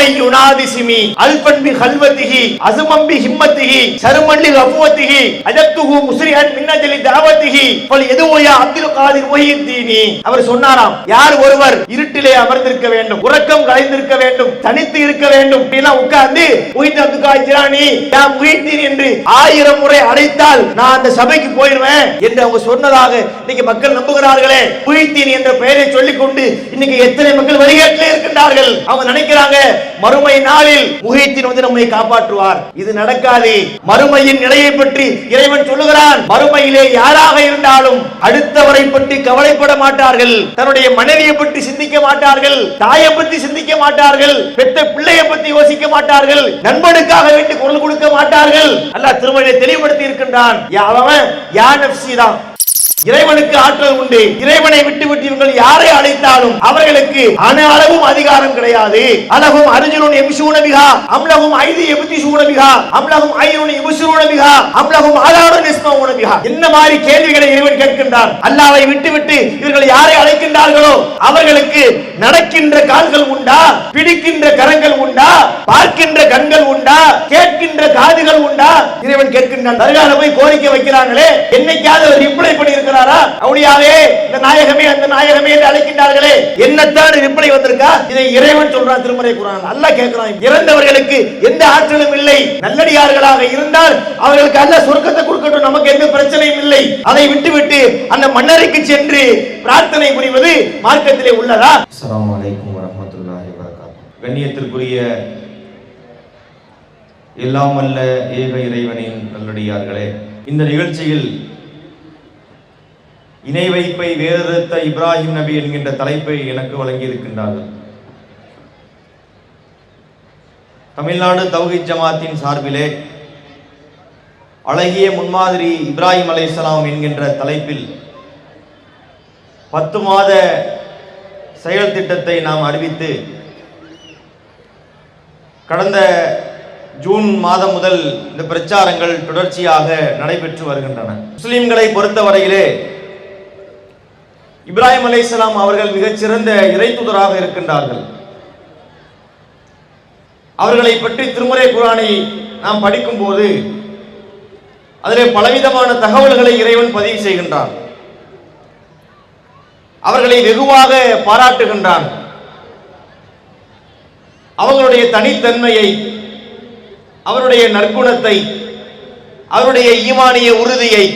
வமை யுனாதிசிமி Alban B ஹல்வதிஹி அஸ்மம் B ஹிம்மதிஹி Sharman லி கஃவதிஹி அஜத்துஹு முஸ்ரிஹன் மின் அஜலி தஅவதிஹி ஃபல் யதுயா அப்துல் காதிர் முஹித்தீனி. அவர் சொன்னாராம், யார் ஒருவர் இருட்டிலே அமர்ந்திருக்க வேண்டும், உறக்கம் கலைந்திருக்க வேண்டும், தனித்து இருக்க வேண்டும், இப்படிலாம் உட்கார்ந்து முஹித் அப்துல் காதிர் ஜிலானி யா முஹித்தீன் என்று 1000 முறை அழைத்தால் நான் அந்த சபைக்கு போயிடுவேன் என்று அவங்க சொன்னதாக இன்னைக்கு மக்கள் நம்புகிறார்களே. முஹித்தீன் என்ற பெயரை சொல்லிக் கொண்டு இன்னைக்கு எத்தனை மக்கள் வழிகாட்டிலே இருக்கின்றார்கள். அவங்க நினைக்கிறாங்க மறுமை நாளில் முஹித்தீன் வந்து நம்மை காப்பாற்றுவார். இது நடக்காது. மறுமையின் நிலையை பற்றி இறைவன் சொல்லுகிறான், மறுமையிலே யாராக இருந்தாலும் அடுத்தவரை பற்றி கவலைப்பட மாட்டார்கள், தன்னுடைய மனைவியை பற்றி சிந்திக்க மாட்டார்கள், தாயை பற்றி சிந்திக்க மாட்டார்கள், பெற்ற பிள்ளையை பற்றி யோசிக்க மாட்டார்கள், நண்பனுக்காக வேண்டி குரல் கொடுக்க மாட்டார்கள். அல்லாஹ் திருமறையை தெளிவுபடுத்தி இருக்கின்றான். அவன் யா நஃப்ஸி தான். இறைவனுக்கு ஆற்றல் உண்டு. இறைவனை விட்டு விட்டு இவங்கள் யாரை அழைத்தாலும் அவர்களுக்கு அணு அளவும் அதிகாரம் கிடையாது. அலகும் அர்ஜுனுன் யம்ஷூன பிஹா அம்லகும் ஐதி யப்திஷூன பிஹா அம்லகும் ஐயுன் யுப்ஷிரூன பிஹா அம்லகும் ஆதானுன் யஸ்மஊன பிஹா. என்ன மாதிரி கேள்விகளை இறைவன் கேட்கின்றான். அல்லாஹ்வை விட்டு விட்டு இவர்கள் யாரை அழைக்கின்றார்களோ அவர்களுக்கு நடக்கின்ற கால்கள் உண்டா, பிடிக்கின்ற கரங்கள் உண்டா, பார்க்கின்ற கண்கள் உண்டா, கேட்கின்ற காதுகள் உண்டா? இறைவன் கேட்கின்றான். தர்கால போய் கோரிக்கை வைக்கிறாங்களே, என்னைக்காவது ஒரு ரிப்ளை பண்ணி இருக்கிறாரா? அவுலியாவே, இந்த நாயகமே அந்த நாயகமே என்று அழைக்கின்றார்களே, என்னத்தான் ரிப்ளை வந்திருக்கா? இதை இறைவன் சொல்றான் திருமறை குர்ஆன். அல்லாஹ் கேட்கிறான், இறந்தவர்களுக்கு எந்த ஆற்றலும் இல்லை, நல்லடியார்களாக இருந்தால் அவர்களுக்கு அல்லாஹ் சொர்க்கத்தை கொடுக்கட்டும், நமக்கு எந்த பிரச்சனையும் இல்லை. அதை விட்டுவிட்டு அந்த மன்னருக்கு சென்று பிரார்த்தனை புரிவது மார்க்கத்திலே உள்ளதா? அஸ்ஸலாமு அலைக்கும் வரஹ்மத்துல்லாஹி வபரகாத்துஹு. கண்ணியத்திற்குரிய எல்லாம் வல்ல ஏக இறைவனின் நல்லடியார்களே, இந்த நிகழ்ச்சியில் இணை வைப்பை வேறறுத்த இப்ராஹிம் நபி என்கின்ற தலைப்பை எனக்கு வழங்கி இருக்கின்றார்கள். தமிழ்நாடு தௌஹீத் ஜமாத்தின் சார்பிலே அழகிய முன்மாதிரி இப்ராஹிம் அலைஹிஸ்ஸலாம் என்கின்ற தலைப்பில் 10 மாத செயல் திட்டத்தை நாம் அறிவித்து கடந்த ஜூன் மாதம் முதல் இந்த பிரச்சாரங்கள் தொடர்ச்சியாக நடைபெற்று வருகின்றன. முஸ்லிம்களை பொறுத்தவரையிலே இப்ராஹிம் அலைஹிஸ்ஸலாம் அவர்கள் மிகச்சிறந்த இறைத்தூதராக இருக்கின்றார்கள். அவர்களை பற்றி திருமறை குர்ஆனை நாம் படிக்கும் போது அதிலே பலவிதமான தகவல்களை இறைவன் பதிவு செய்கின்றான். அவர்களை வெகுவாக பாராட்டுகின்றான். அவர்களுடைய தனித்தன்மையை, அவருடைய நற்குணத்தை, அவருடைய ஈமானிய உறுதியை,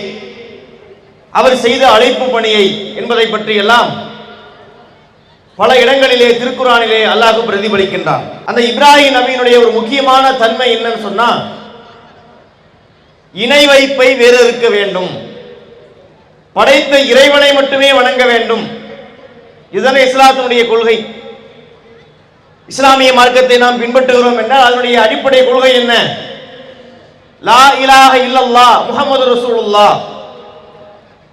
அவர் செய்த அழைப்பு பணியை என்பதை பற்றி எல்லாம் பல இடங்களிலே திருக்குர்ஆனிலே அல்லாஹ் பிரதிபலிக்கின்றான். அந்த இப்ராஹிம் நபியினுடைய ஒரு முக்கியமான தன்மை என்னன்னு சொன்னா, இணை வைப்பை வேறு இருக்க வேண்டும், படைத்த இறைவனை மட்டுமே வணங்க வேண்டும். இதுதான் இஸ்லாத்தினுடைய கொள்கை. இஸ்லாமிய மார்க்கத்தை நாம் பின்பற்றுகிறோம் என்றால் அதனுடைய அடிப்படை கொள்கை என்ன? லா இலாஹ இல்லல்லாஹ் முஹம்மது ரசூலுல்லாஹ்.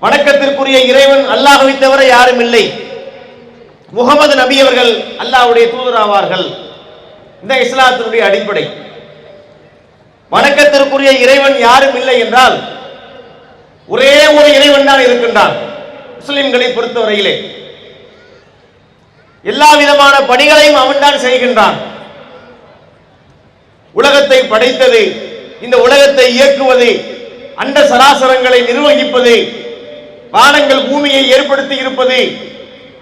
வணக்கத்திற்குரிய இறைவன் அல்லாஹ்வை தவிர யாரும் இல்லை. முகமது நபி அவர்கள் அல்லாஹ்வுடைய தூதராவார்கள். இந்த இஸ்லாத்தினுடைய அடிப்படை. வணக்கத்திற்குரிய இறைவன் யாரும் இல்லை என்றால் ஒரே ஒரு இறைவன் தான் இருக்கின்றான். முஸ்லிம்களை பொறுத்தவரையிலே எல்லா விதமான பணிகளையும் அவன் தான் செய்கின்றான். உலகத்தை படைத்தது, இந்த உலகத்தை இயக்குவது, அண்ட சராசரங்களை நிர்வகிப்பது, வானங்கள் பூமியை ஏற்படுத்தி இருப்பது,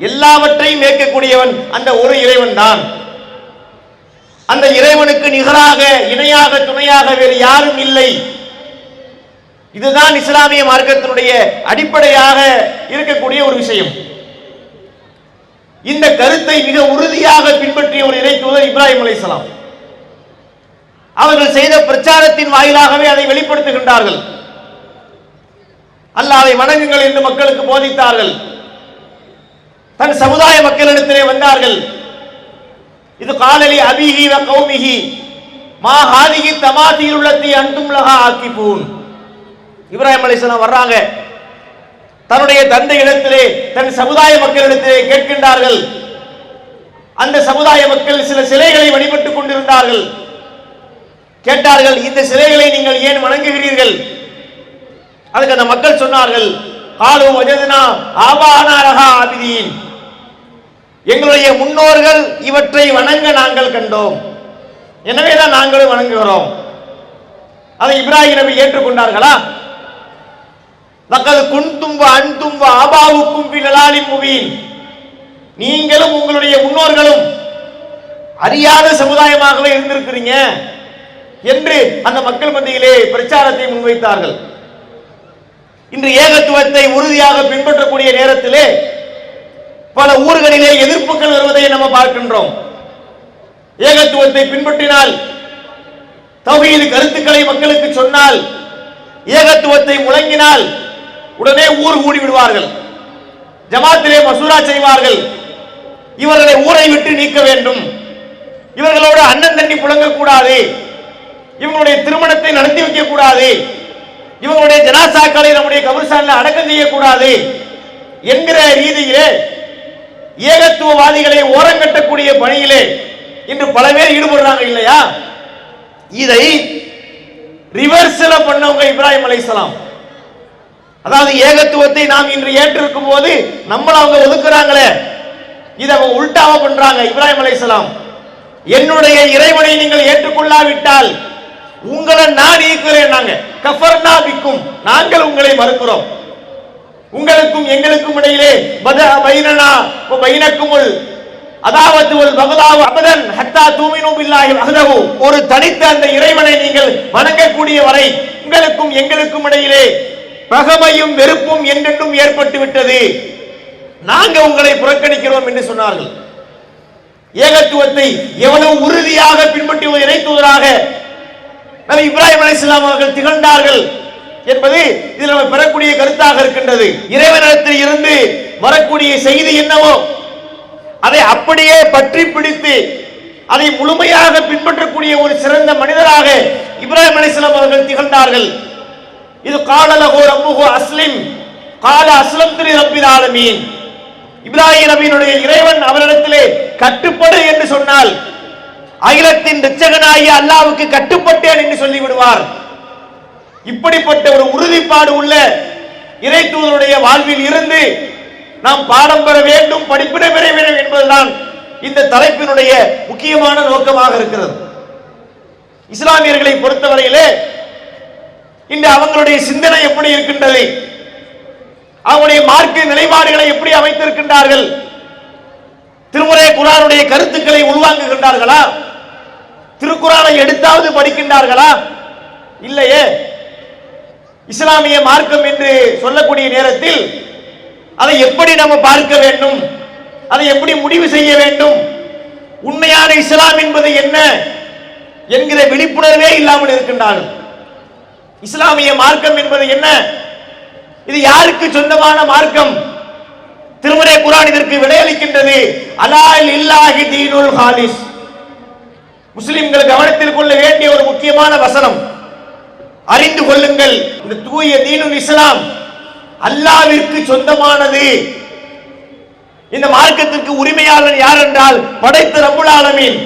எல்லாவற்றையும் இயக்கக்கூடியவன் அந்த ஒரு இறைவன் தான். அந்த இறைவனுக்கு நிகராக, இணையாக, துணையாக வேறு யாரும் இல்லை. இதுதான் இஸ்லாமிய மார்க்கத்தினுடைய அடிப்படையாக இருக்கக்கூடிய ஒரு விஷயம். இந்த கருத்தை மிக உறுதியாக பின்பற்றிய ஒரு இறை தூதர் இப்ராஹிம் அலைஹிஸ்ஸலாம். அவர்கள் செய்த பிரச்சாரத்தின் வாயிலாகவே அதை வெளிப்படுத்துகின்றார்கள். அல்லாஹ்வை வணங்குங்கள் என்று மக்களுக்கு போதித்தார்கள். தன் சமுதாய மக்களிடத்திலே வந்தார்கள். இது காலலி அபிஹி வ கௌமிஹி மா ஹாதிஹி தமாதீல் உள்ளதி அன்தும் லஹா ஆகிபூன். இப்ராஹிம் அலைஹிஸ்ஸலாம் வர்றாங்க. தன்னுடைய தந்தை இடத்திலே, தன் சமுதாய மக்களிடத்திலே கேட்கின்றார்கள். அந்த சமுதாய மக்கள் சில சிலைகளை வழிபட்டுக் கொண்டிருந்தார்கள். கேட்டார்கள், இந்த சிலைகளை நீங்கள் ஏன் வணங்குகிறீர்கள்? அதுக்கு அந்த மக்கள் சொன்னார்கள், காலு வஜத்னா ஆபானா லஹா ஆபிதீன். எங்களுடைய முன்னோர்கள் இவற்றை வணங்க நாங்கள் கண்டோம். எனவேதான் நாங்களும் வணங்குகிறோம். அதை இப்ராஹிம் நபி ஏற்றுக்கொண்டார்களா? லக்கத் குன்தும் வ அன்தும் வ ஆபாவுக்கும் ஃபி லலாலின் முபீன், நீங்களும் உங்களுடைய முன்னோர்களும் அறியாத சமுதாயமாகவே இருந்திருக்கிறீங்க என்று அந்த மக்கள் மத்தியிலே பிரச்சாரத்தை முன்வைத்தார்கள். இன்று ஏகத்துவத்தை உறுதியாக பின்பற்றக்கூடிய நேரத்திலே பல ஊர்களிலே எதிர்ப்புகள் வருவதை நம்ம பார்க்கின்றோம். ஏகத்துவத்தை பின்பற்றினால், தௌஹீத் கருத்துக்களை மக்களுக்கு சொன்னால், ஏகத்துவத்தை முழங்கினால் உடனே ஊர் கூடி விடுவார்கள், ஜமாத்திலே மசூரா செய்வார்கள், இவர்களை ஊரை விட்டு நீக்க வேண்டும், இவர்களோடு அண்ணன் தண்ணி புழங்கக்கூடாது, இவங்களுடைய திருமணத்தை நடத்தி வைக்க கூடாது, இவங்களுடைய ஜனாசாக்களை நம்முடைய கபர்ஸ்தானில் அடக்கம் செய்யக்கூடாது என்கிற ரீதியிலே ஏகத்துவவாதிகளை ஓரங்கட்டக்கூடிய பணியிலே இன்று பல பேர் ஈடுபடுறாங்க இல்லையா? இதை ரிவர்ஸ்ல பண்ணவங்க இப்ராஹிம் அலைஹிஸ்ஸலாம். அதாவது ஏகத்துவத்தை நாம் இன்று ஏற்றிருக்கும் போது நம்மள அவங்க ஒதுக்குறாங்களே, இதை அவங்க உல்டாவா பண்றாங்க. இப்ராஹிம் அலைஹிஸ்ஸலாம், என்னுடைய இறைவனை நீங்கள் ஏற்றுக்கொள்ளாவிட்டால் உங்களை நான் நீக்கிறேன், கஃபர்னா பிக்கும், நாங்கள் உங்களை மறுக்கிறோம், உங்களுக்கும் எங்களுக்கும் இடையிலே பதா பைனனா வ பைனக்குமுல் அதாவத்து வல் பகதாவு அபதன் ஹத்தா தூமினு பில்லாஹி வஹ்தஹு, ஒரு தனித்த அந்த இறைவனை நீங்கள் வணங்கக்கூடிய வரை உங்களுக்கும் எங்களுக்கும் இடையிலே பகைமையும் வெறுப்பும் என்றென்றும் ஏற்பட்டு விட்டது, நாங்க உங்களை புறக்கணிக்கிறோம் என்று சொன்னார்கள். ஏகத்துவத்தை எவ்வளவு உறுதியாக பின்பற்றி ஒரு இறை தூதராக நபி இப்ராஹிம் அலைஹிஸ்ஸலாம் அவர்கள் திகழ்ந்தார்கள் என்பது இதில் நம்ம பெறக்கூடிய கருத்தாக இருக்கின்றது. இறைவனிடத்தில் இருந்து வரக்கூடிய செய்தி என்னவோ அதை அப்படியே பற்றி பிடித்து அதை முழுமையாக பின்பற்றக்கூடிய ஒரு சிறந்த மனிதராக இப்ராஹிம் அலைஹிஸ்ஸலாம் அவர்கள் திகழ்ந்தார்கள். இது கால லஹு ரப்புஹு அஸ்லிம் கால அஸ்லம்து லிரப்பில் ஆலமீன், இப்ராஹிம் நபியினுடைய இறைவன் அவரிடத்திலே கட்டுப்படு என்று சொன்னால் அகிலத்தின் இரட்சகனாகிய அல்லாஹ்வுக்கு கட்டுப்பட்டேன் என்று சொல்லி விடுவார். இப்படிப்பட்ட ஒரு உறுதிப்பாடு உள்ள இறை தூதருடைய வாழ்வில் இருந்து நாம் பாடம் பெற வேண்டும், படிப்பினை பெற வேண்டும் என்பதுதான் இந்த தலைப்பினுடைய முக்கியமான நோக்கமாக இருக்கிறது. இஸ்லாமியர்களை பொறுத்தவரையிலே இன்று அவங்களுடைய சிந்தனை எப்படி இருக்கின்றது, அவங்களுடைய மார்க்க நிலைப்பாடுகளை எப்படி அமைத்திருக்கின்றார்கள், திருமுறை குர்ஆனுடைய கருத்துக்களை உள்வாங்குகின்றார்களா, திருக்குர்ஆனை எடுத்தாவது படிக்கின்றார்களா? இல்லையே. இஸ்லாமிய மார்க்கம் என்று சொல்லக்கூடிய நேரத்தில் அதை எப்படி நம்ம பார்க்க வேண்டும், அதை எப்படி முடிவு செய்ய வேண்டும், உண்மையான இஸ்லாம் என்பது என்ன என்கிற விழிப்புணர்வே இல்லாமல் இருக்கின்றார்கள். இஸ்லாமிய மார்க்கம் என்பது என்ன, இது யாருக்கு சொந்தமான மார்க்கம்? திருமறை குர்ஆன் இதற்கு விடையளிக்கின்றது. அலா லில்லாஹி தீனுல் ஹாலிஸ். முஸ்லிம்கள் கவனத்தில் கொள்ள வேண்டிய ஒரு முக்கியமான வசனம், அறிந்து கொள்ளுங்கள், இந்த தூய தீனுல் இஸ்லாம் அல்லாஹ்விற்கு சொந்தமானது. இந்த மார்க்கத்திற்கு உரிமையாளர் யார் என்றால் படைத்த ரப்புல் ஆலமீன்.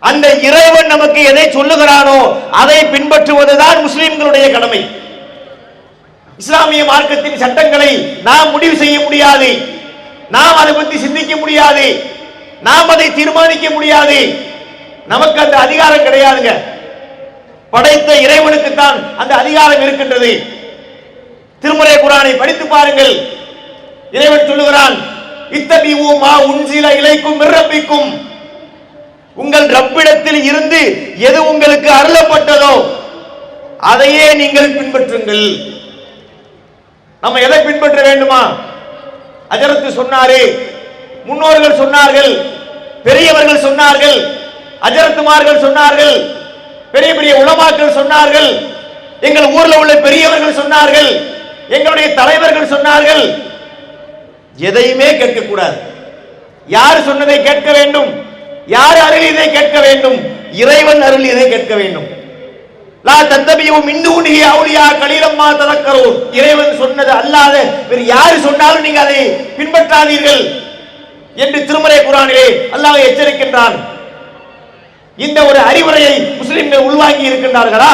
அந்த இறைவன் நமக்கு எதை சொல்லுகிறானோ அதை பின்பற்றுவதுதான் முஸ்லிம்களுடைய கடமை. இஸ்லாமிய மார்க்கத்தின் சட்டங்களை நாம் முடிவு செய்ய முடியாது, நாம் அதை பற்றி சிந்திக்க முடியாது, நாம் அதை தீர்மானிக்க முடியாது, நமக்கு அந்த அதிகாரம் கிடையாதுங்க. படைத்த இறைவனுக்கு தான் அந்த அதிகாரம் இருக்கின்றது. திருமறை குர்ஆனை படித்து பாருங்கள், இறைவன் சொல்லுகிறான், இத்தபிஉ மா உன்சில இலைக்கும் மிர் ரப்பிக்கும், உங்கள் ரப்பிடத்தில் இருந்து எது உங்களுக்கு அருளப்பட்டதோ அதையே நீங்கள் பின்பற்றுங்கள். நம்ம எதை பின்பற்ற வேண்டுமா? ஹஜ்ரத் சொன்னாரு, முன்னோர்கள் சொன்னார்கள், பெரியவர்கள் சொன்னார்கள், ஹஜ்ரத்துமார்கள் சொன்னார்கள், பெரிய பெரிய உலமாக்கள் சொன்னார்கள், எங்கள் ஊர்ல உள்ள பெரியவர்கள் சொன்னார்கள், எங்களுடைய தலைவர்கள் சொன்னார்கள். எதையுமே கேட்கக்கூடாது. யார் சொன்னதை கேட்க வேண்டும், யார் அருளியதை கேட்க வேண்டும், இறைவன் அருளியதை கேட்க வேண்டும். லா தத்தபியு மின் தூனிஹி அவுலியா கலீலம் மா ததக்கரூன், இறைவன் சொன்னது அல்லாத வேறு யார் சொன்னாலும் நீங்க அதை பின்பற்றாதீர்கள் என்று திருமறை குர்ஆனிலே அல்லாஹ் எச்சரிக்கின்றான். இந்த ஒரு அறிவுரையை முஸ்லிம்கள் உள்வாங்கி இருக்கின்றார்களா?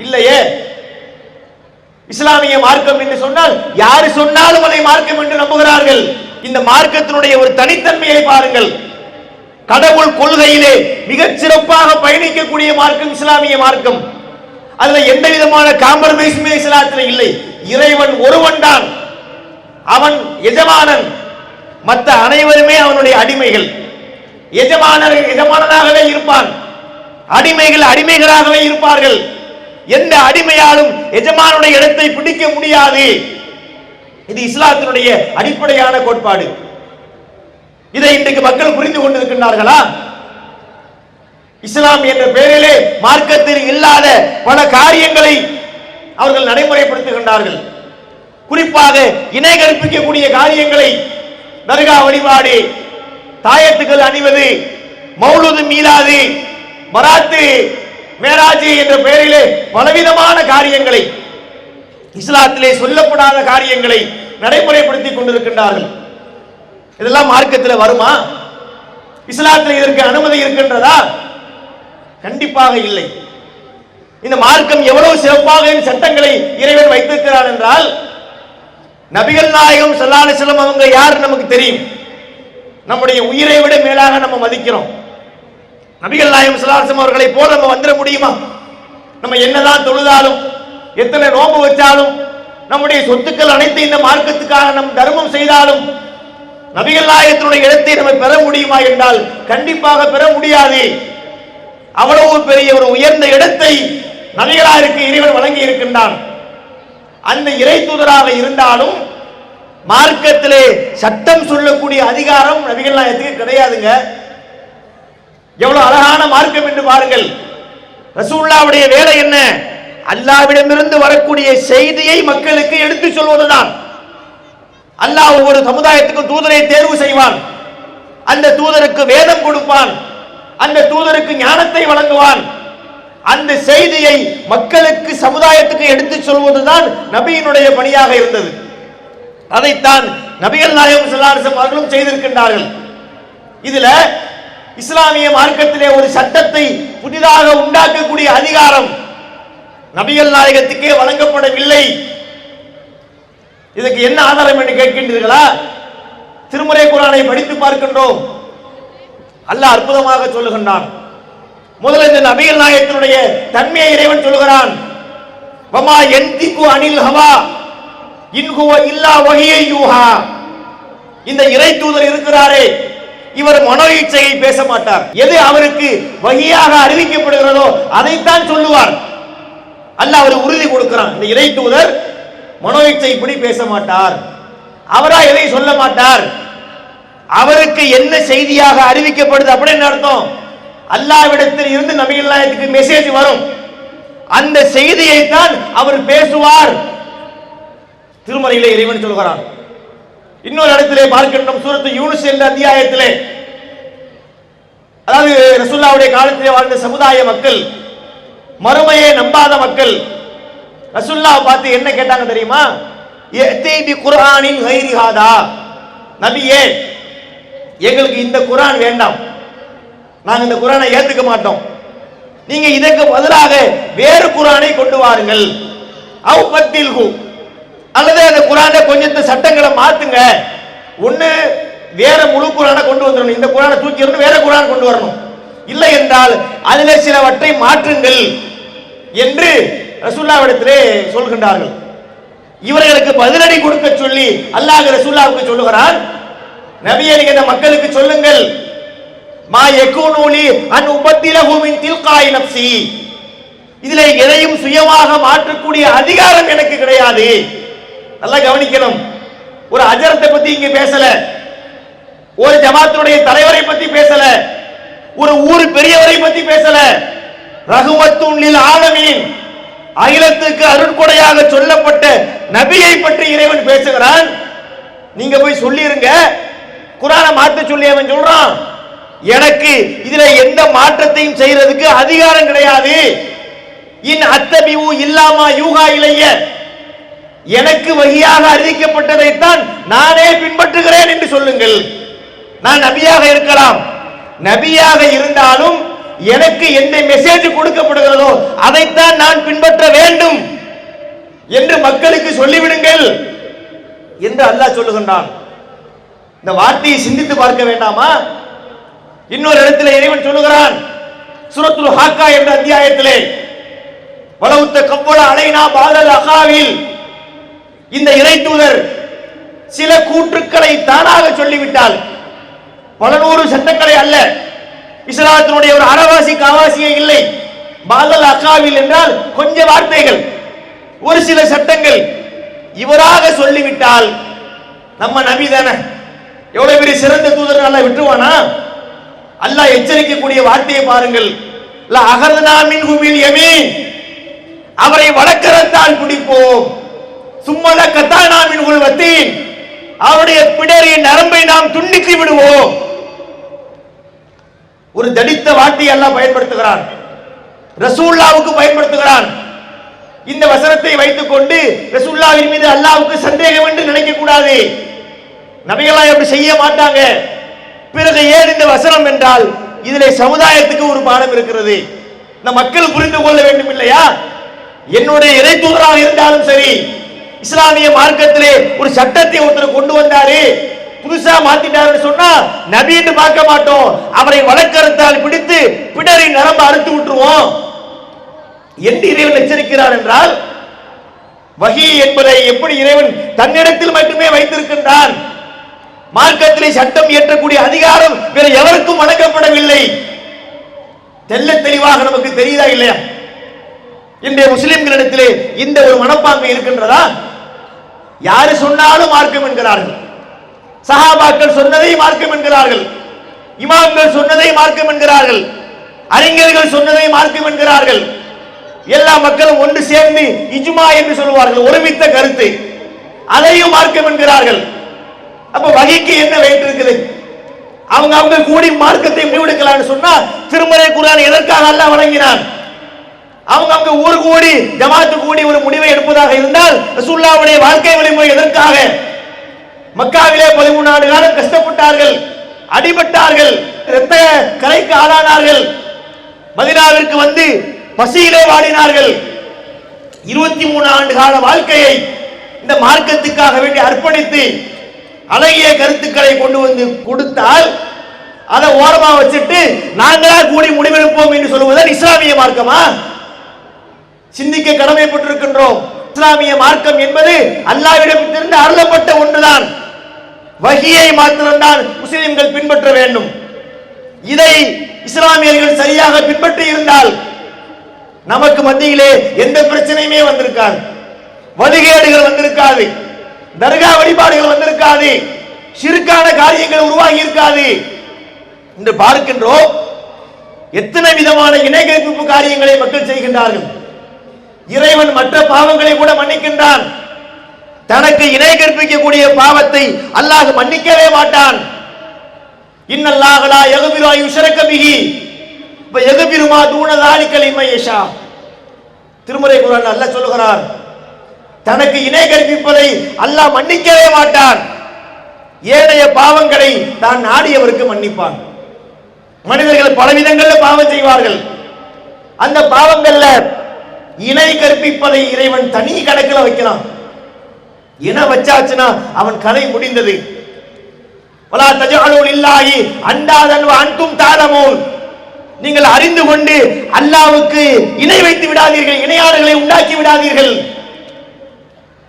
இல்லையே. இஸ்லாமிய மார்க்கம் என்று சொன்னால் யாரு சொன்னாலும் அதை மார்க்கம் என்று நம்புகிறார்கள். இந்த மார்க்கத்தினுடைய ஒரு தனித்தன்மையை பாருங்கள். கடவுள் கொள்கையிலே மிகச் சிறப்பாக பயணிக்கக்கூடிய மார்க்கம் இஸ்லாமிய மார்க்கம். அதுல எந்த விதமான காம்ப்ரமைஸுமே இஸ்லாத்தில் இல்லை. இறைவன் ஒருவன் தான், அவன் எஜமானன், மற்ற அனைவருமே அவனுடைய அடிமைகள். எஜமானனாகவே இருப்பான், அடிமைகள் அடிமைகளாகவே இருப்பார்கள். எந்த அடிமையாலும் எஜமானுடைய இடத்தை பிடிக்க முடியாது. இது இஸ்லாத்தினுடைய அடிப்படையான கோட்பாடு. இதை இன்றைக்கு மக்கள் புரிந்து கொண்டிருக்கின்றார்களா? இஸ்லாம் என்ற பெயரிலே மார்க்கத்தில் இல்லாத பல காரியங்களை அவர்கள் நடைமுறைப்படுத்துகின்றார்கள். குறிப்பாக இணை கற்பிக்கக்கூடிய காரியங்களை, தர்கா வழிபாடு, தாயத்துக்கள் அணிவது, மௌலூது மீலாது, பராத்து மேராஜி என்ற பெயரிலே பலவிதமான காரியங்களை, இஸ்லாத்திலே சொல்லப்படாத காரியங்களை நடைமுறைப்படுத்திக் கொண்டிருக்கின்றார்கள். இதெல்லாம் மார்க்கத்தில் வருமா? இஸ்லாத்தில் இதற்கு அனுமதி இருக்கின்றதா? கண்டிப்பாக இல்லை. இந்த மார்க்கம் எவ்வளவு சிறப்பாக சட்டங்களை இறைவன் வைத்திருக்கிறார் என்றால், நபிகள் நாயகம் ஸல்லல்லாஹு அலைஹி வஸல்லம் அவங்க யார் நமக்கு தெரியும். நம்முடைய உயிரை விட மேலாக நம்ம மதிக்கிறோம். நபிகள் நாயகம் ஸல்லல்லாஹு அலைஹி வஸல்லம் அவர்களை போல நம்ம வந்துட முடியுமா? நம்ம என்னதான் தொழுதாலும், எத்தனை நோன்பு வச்சாலும், நம்முடைய சொத்துக்கள் அனைத்து இந்த மார்க்கத்துக்காக நம் தர்மம் செய்தாலும் நபிகள் நாயகத்தினுடைய இடத்தை நம்ம பெற முடியுமா என்றால் கண்டிப்பாக பெற முடியாது. அவ்வளவு பெரிய ஒரு உயர்ந்த இடத்தை நபிகளாருக்கு இறைவன் வழங்கி இருக்கின்றான். அந்த இறை தூதராக இருந்தாலும் மார்க்கத்திலே சட்டம் சொல்லக்கூடிய அதிகாரம் நபிகள் நாயகத்துக்கு கிடையாதுங்க. எவ்வளவு அழகான மார்க்கம் என்று பாருங்கள். ரசூலுல்லாஹ்வுடைய வேலை என்ன? அல்லாஹ்விடமிருந்து வரக்கூடிய செய்தியை மக்களுக்கு எடுத்து சொல்வதுதான். அல்லாஹ் ஒவ்வொரு சமுதாயத்துக்கும் தூதரை தேர்வு செய்வான். அந்த தூதருக்கு வேதம் கொடுப்பான், அந்த தூதருக்கு ஞானத்தை வழங்குவான். அந்த செய்தியை மக்களுக்கு, சமுதாயத்துக்கு எடுத்து சொல்வதுதான் நபியினுடைய பணியாக இருந்தது. அதைத்தான் நபிகள் நாயகம் ஸல்லல்லாஹு அலைஹி வஸல்லம் அவர்களும் செய்திருக்கின்றார்கள். இதுல இஸ்லாமிய மார்க்கத்திலே ஒரு சட்டத்தை புதிதாக உண்டாக்கக்கூடிய அதிகாரம் நபிகள் நாயகத்துக்கே வழங்கப்படவில்லை. இதுக்கு என்ன ஆதாரம் என்று கேட்கின்றீர்களா? திருமறை குர்ஆனை படித்து பார்க்கின்றோம். அல்லாஹ் அற்புதமாக சொல்லுகின்றான். முதல்ல இந்த நபிகள் நாயகத்தினுடைய தன்மையை இறைவன் சொல்லுகிறான். வமா யன்திகு அனில் ஹவா இன் ஹுவ இல்லா வஹிய யூஹா. இந்த இறை தூதர் இருக்கிறாரே, இவர் மனோ இச்சையை பேச மாட்டார். எது அவருக்கு வஹியாக அறிவிக்கப்படுகிறதோ அதைத்தான் சொல்லுவார். அல்லாஹ் அவர் உறுதி கொடுக்கிறான். இந்த இறை தூதர் மனோ இச்சை இப்படி பேச மாட்டார், அவரா எதை சொல்ல மாட்டார். அவருக்கு என்ன செய்தியாக அறிவிக்கப்படுது அப்படின்னு அர்த்தம், அல்லாஹ்விடத்தில் இருந்து நபிகள் நாயகத்துக்கு மெசேஜ் வரும், அந்த செய்தியை தான் அவர் பேசுவார். திருமறையிலே இறைவன் சொல்கிறான். இன்னொரு இடத்திலே பார்க்கின்றோம், சூரத்து யூனுஸ் என்ற அத்தியாயத்திலே, அதாவது ரசூலுல்லாஹ்வுடைய காலத்திலே வாழ்ந்த சமுதாய மக்கள், மறுமையை நம்பாத மக்கள் ரசூலுல்லாஹ் பார்த்து என்ன கேட்டாங்க தெரியுமா? யதி பி குர்ஆனின் கைரி ஹாதா. நபியே, எங்களுக்கு இந்த குர்ஆன் வேண்டாம், நாங்க இந்த குர்ஆனை ஏத்துக்க மாட்டோம், நீங்க இதற்கு பதிலாக வேறு குர்ஆனை கொண்டு வாருங்கள். அவ் பத்தில்ஹு, அல்லது அந்த குர்ஆனை கொஞ்சம் சட்டங்களை மாத்துங்க. ஒண்ணு வேற முழு குர்ஆனை கொண்டு வந்துடணும், இந்த குர்ஆனை தூக்கி எறிந்து வேற குர்ஆன் கொண்டு வரணும், இல்லை என்றால் அதிலே சிலவற்றை மாற்றுங்கள் என்று ரசூலுல்லாஹ்விடத்திலே சொல்கின்றார்கள். இவர்களுக்கு பதிலடி கொடுக்க சொல்லி அல்லாஹ் ரசூலுல்லாஹ்வுக்கு சொல்லுகிறான், நபியே நீங்க இந்த மக்களுக்கு சொல்லுங்கள், மா யகூனூலி அன் உபத்திலஹு மின் தில்காய் நஃப்ஸி, இதிலே எதையும் சுயமாக மாற்றக்கூடிய அதிகாரம் எனக்கு கிடையாது. நல்லா கவனிக்கணும். ஒரு அஜரத்தை பத்தி இங்க பேசல, ஒரு ஜமாத்துடைய தலைவரை பத்தி பேசல, ஒரு ஊர் பெரியவரை பத்தி பேசல, ரஹ்மத்துன் லில் ஆலமீன், அகிலத்துக்கு அருட்கொடையாக சொல்லப்பட்ட நபியை பற்றி இறைவன் பேசுகிறான். நீங்க போய் சொல்லிருங்க, குர்ஆனை மாத்த சொல்லி அவன் சொல்றான், எனக்கு இதுல எந்த மாற்றத்தையும் செய்யறதுக்கு அதிகாரம் கிடையாது. இன் அத்தபிஉ இல்லாமா யூஹா இலைய, எனக்கு வஹியாக அறிவிக்கப்பட்டதைத்தான் நானே பின்பற்றுகிறேன் என்று சொல்லுங்கள். நான் நபியாக இருக்கலாம், நபியாக இருந்தாலும் எனக்கு எந்த மெசேஜ் கொடுக்கப்படுகிறதோ அதைத்தான் நான் பின்பற்ற வேண்டும் என்று மக்களுக்கு சொல்லிவிடுங்கள் என்று அல்லாஹ் சொல்லுகின்றான். இந்த வார்த்தையை சிந்தித்து பார்க்க வேண்டாமா? இன்னொரு இடத்திலே இறைவன் சொல்லுகிறான் சூரத்துல் ஹாக்கா என்ற அத்தியாயத்திலே, வலவுத்த கவ்வள அலைனா பாதல் அகாவில், இந்த இறை தூதர் சில கூற்றுக்களை தானாக சொல்லிவிட்டால், பல நூறு சட்டங்களை அல்ல, இஸ்லாத்தினுடைய ஒரு அறவாசி காவாசியே இல்லை. பாதல் அகாவில் என்றால் கொஞ்ச வார்த்தைகள், ஒரு சில சட்டங்கள் இவராக சொல்லிவிட்டால், நம்ம நபி தானே, எவ்வளவு பெரிய சிறந்த தூதர் அல்லாஹ் விட்டுருவானா? அல்லாஹ் எச்சரிக்கக்கூடிய வார்த்தையை பாருங்கள். லா அகர்னா மின்ஹு பில் யமீன், அவரை வலக்கரத்தால் பிடிப்போம். சும்மல கத்தானா மின்ஹுல் வத்தீன், அவருடைய பிடரின் நரம்பை நாம் துண்டித்து விடுவோம். ஒரு தடித்த வார்த்தையை அல்லாஹ் பயன்படுத்துகிறான், ரசூலுல்லாஹ்வுக்கு பயன்படுத்துகிறான். இந்த வசனத்தை வைத்துக் கொண்டு ரசூலுல்லாஹ்வின் மீது அல்லாஹ்வுக்கு சந்தேகம் என்று நினைக்க கூடாது. நபிகளாம் அப்படி செய்ய மாட்டாங்க. பிறகு ஏன் இந்த வசனம் என்றால், இதிலே சமுதாயத்துக்கு ஒரு பாடம் இருக்கிறது. இந்த மக்கள் புரிந்து கொள்ள வேண்டும் இல்லையா? என்னுடைய இறை தூதராக இருந்தாலும் சரி, இஸ்லாமிய மார்க்கத்திலே ஒரு சட்டத்தை ஒருத்தர் கொண்டு வந்தாரு, புதுசா மாத்திட்டாருன்னு சொன்னா நபி என்று பார்க்க மாட்டோம், அவரை வலக்கரத்தால் பிடித்து பிடரின் நரம்பு அறுத்து விட்டுருவோம் என்று இறைவன் எச்சரிக்கிறார். என்றால் வஹி என்பதை எப்படி இறைவன் தன்னிடத்தில் மட்டுமே வைத்திருக்கின்றான்? மார்க்கத்திலே சட்டம் இயற்றக்கூடிய அதிகாரம் வேற எவருக்கும் வழங்கப்படவில்லை. தெல்ல தெளிவாக நமக்கு தெரியுதா இல்லையா? இன்றைய முஸ்லிம்களிடத்திலே இந்த ஒரு மனப்பான்மை இருக்கின்றதா? யாரு சொன்னாலும் மார்க்கம் என்கிறார்கள், சஹாபாக்கள் சொன்னதை மார்க்கம் என்கிறார்கள், இமாம்கள் சொன்னதை மார்க்கம் என்கிறார்கள், அறிஞர்கள் சொன்னதை மார்க்கம் என்கிறார்கள். எல்லா மக்களும் ஒன்று சேர்ந்து இஜ்மா என்று சொல்வார்கள், ஒருமித்த கருத்து, அதையும் மார்க்கம் என்கிறார்கள். அப்ப வகைக்கு என்ன வைத்திருக்குது? அவங்க கூடி மார்க்கத்தை முடிவெடுக்கலாம்னு சொன்னா திருமறை குர்ஆன் எதற்காக அல்லாஹ் வழங்கினான்? அவங்க ஊர் கூடி ஜமாத்து கூடி ஒரு முடிவை எடுப்பதாக இருந்தால் ரசூலுல்லாஹ்வுடைய வாழ்க்கை வழிமுறை எதற்காக? மக்காவிலே 13 ஆண்டு காலம் கஷ்டப்பட்டார்கள், அடிபட்டார்கள், இரத்த கரைக்கு ஆளானார்கள், மதீனாவிற்கு வந்து பசியிலே வாடினார்கள். 23 ஆண்டு கால வாழ்க்கையை இந்த மார்க்கத்துக்காக வேண்டி அர்ப்பணித்து அழகிய கருத்துக்களை கொண்டு வந்து கொடுத்தால் அதை ஓரமா வச்சுட்டு நாங்களா கூடி முடிவெடுப்போம் என்று சொல்லுவதுதான் இஸ்லாமிய மார்க்கமா? சிந்திக்க கடமைப்பட்டிருக்கின்றோம். இஸ்லாமிய மார்க்கம் என்பது அல்லாஹ்விடமிருந்து அருளப்பட்ட ஒன்றுதான். வஹியை மாத்திரம்தான் முஸ்லிம்கள் பின்பற்ற வேண்டும். இதை இஸ்லாமியர்கள் சரியாக பின்பற்றி இருந்தால் நமக்கு மத்தியிலே எந்த பிரச்சனையுமே வந்திருக்காது, வழிகேடுகள் வந்திருக்காது, தர்கா வழிபாடுகள் வந்திருக்காது, ஷிர்கான காரியங்கள் உருவாகி இருக்காது. இன்று பார்க்கின்றோம் எத்தனை விதமான இணை கற்பிப்பு காரியங்களை மக்கள் செய்கின்றார்கள். இறைவன் மற்ற பாவங்களை கூட மன்னிக்கின்றான், தனக்கு இணை கற்பிக்கக்கூடிய பாவத்தை அல்லாஹ் மன்னிக்கவே மாட்டான். இன்னல்லாஹ் லா யக்ஃபிரு அன் யுஷ்ரக பிஹி வ யக்ஃபிரு மா தூன ஸாலிக லிமன் யஷா. திருமறை குர்ஆன் அல்லாஹ் சொல்லுகிறார், தனக்கு இணை கற்பிப்பதை அல்லாஹ் மன்னிக்கவே மாட்டான், ஏனைய பாவங்களை தான் நாடியவருக்கு மன்னிப்பான். மனிதர்கள் பலவிதங்களில் பாவம் செய்வார்கள், அந்த பாவங்கள்ல இணை கற்பிப்பதை இறைவன் தனி கணக்கில் வைக்கலாம். இணை வச்சாச்சுன்னா அவன் கதை முடிந்தது. வலா தஜஅலு லில்லாஹி அன்தாதன் வ அன்தும் தஅலமூன், நீங்கள் அறிந்து கொண்டு அல்லாஹ்வுக்கு இணை வைத்து விடாதீர்கள், இணையாளர்களை உண்டாக்கி விடாதீர்கள்.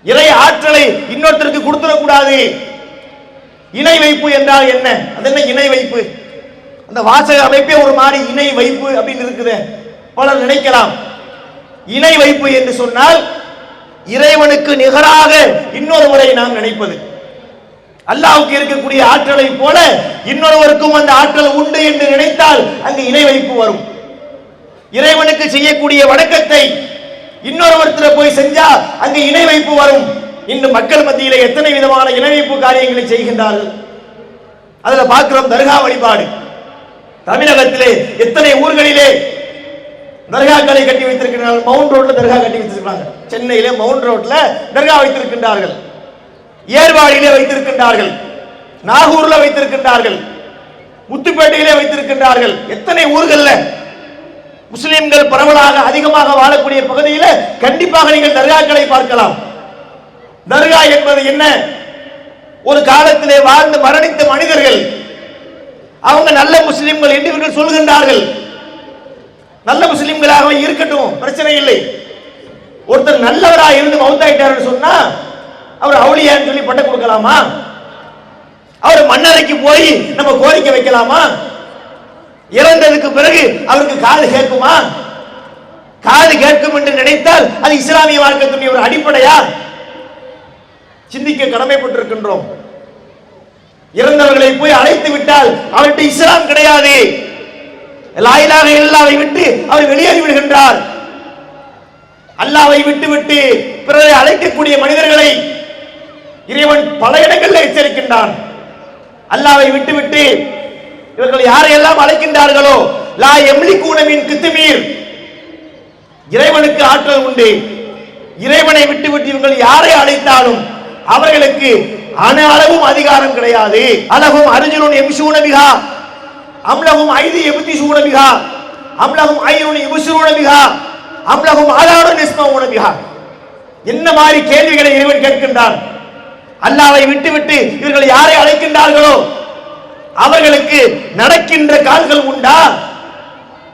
இறை ஆற்றலை இன்னொருத்தருக்கு கொடுத்துடக்கூடாது. இணை வைப்பு என்றால் என்ன? அது என்ன இணை வைப்பு? அந்த வாசக அமைப்பே ஒரு மாதிரி இணை வைப்பு அப்படின்னு இருக்குது. பலர் நினைக்கலாம் இணை வைப்பு என்று சொன்னால் இறைவனுக்கு நிகராக இன்னொருவரை நாம் நினைப்பது. அல்லாஹ்வுக்கு இருக்கக்கூடிய ஆற்றலை போல இன்னொருவருக்கும் அந்த ஆற்றல் உண்டு என்று நினைத்தால் அங்கு இணை வைப்பு வரும். இறைவனுக்கு செய்யக்கூடிய வணக்கத்தை இன்னொருவர்கிட்ட போய் செஞ்சா அங்கு இணை வைப்பு வரும். இன்று மக்கள் மத்தியிலே எத்தனை விதமான இணை வைப்பு காரியங்களை செய்கின்றார்கள். அதுல பார்க்கிறோம் தர்கா வழிபாடு. தமிழகத்திலே எத்தனை ஊர்களிலே தர்காக்களை கட்டி வைத்திருக்கிறார்கள். மவுண்ட் ரோட்ல தர்கா கட்டி வைத்திருக்கிறாங்க. சென்னையிலே மவுண்ட் ரோட்ல தர்கா வைத்திருக்கின்றார்கள், ஏர்வாடியிலே வைத்திருக்கின்றார்கள், நாகூர்ல வைத்திருக்கின்றார்கள், முத்துப்பேட்டையிலே வைத்திருக்கின்றார்கள். எத்தனை ஊர்கள்ல முஸ்லிம்கள் பரவலாக அதிகமாக வாழக்கூடிய பகுதியில் கண்டிப்பாக நீங்கள் தர்காக்களை பார்க்கலாம். தர்கா என்பது என்ன? ஒரு காலத்திலே வாழ்ந்து மரணித்த மனிதர்கள் அவங்க நல்ல முஸ்லிம்கள் என்று இவர்கள் சொல்கின்றார்கள். நல்ல முஸ்லிம்களாக இருக்கட்டும், பிரச்சனை இல்லை. ஒருத்தர் நல்லவராக இருந்து மௌத்தாயிட்டாருன்னு சொன்னா அவர் அவுலியான்னு சொல்லி பட்டம் கொடுக்கலாமா? அவர் மன்னரைக்கு போய் நம்ம கோரிக்கை வைக்கலாமா? இறந்ததுக்கு பிறகு அவருக்கு காது கேட்குமா? காது கேட்கும் என்று நினைத்தால் அது இஸ்லாமிய மார்க்கத்துடைய ஒரு அடிப்படையா? சிந்திக்க கடமைப்பட்டிருக்கின்றோம். இறந்தவர்களை போய் அழைத்து விட்டால் அவர்கிட்ட இஸ்லாம் கிடையாது. லா இலாஹ இல்லல்லாஹ்வை விட்டு அவர் வெளியேறி விடுகின்றார். அல்லாஹ்வை விட்டு பிறரை அழைக்கக்கூடிய மனிதர்களை இறைவன் பல இடங்களில் எச்சரிக்கின்றான். அல்லாஹ்வை விட்டு இவர்கள் யாரையெல்லாம் அழைக்கின்றார்களோ லா யம்லிகூன மின் கித்மீர், இறைவனுக்கு ஆற்றல் உண்டு. இறைவனை விட்டு இவர்கள் யாரை அழைத்தாலும் அவர்களுக்கு அணு அளவும் அதிகாரம் கிடையாது. அலகும் அர்ஜுனுன் யம்ஷூன பிஹா அம்லகும் ஐதி யப்திஷூன பிஹா அம்லகும் ஐயுன் யுப்சிரூன பிஹா அம்லகும் ஆதானுன் யஸ்மஊன பிஹா. என்ன மாதிரி கேள்விகளை இறைவன் கேட்கின்றான். அல்லாஹ்வை விட்டு இவர்கள் யாரை அழைக்கின்றார்களோ அவர்களுக்கு நடக்கின்ற கால்கள் உண்டா?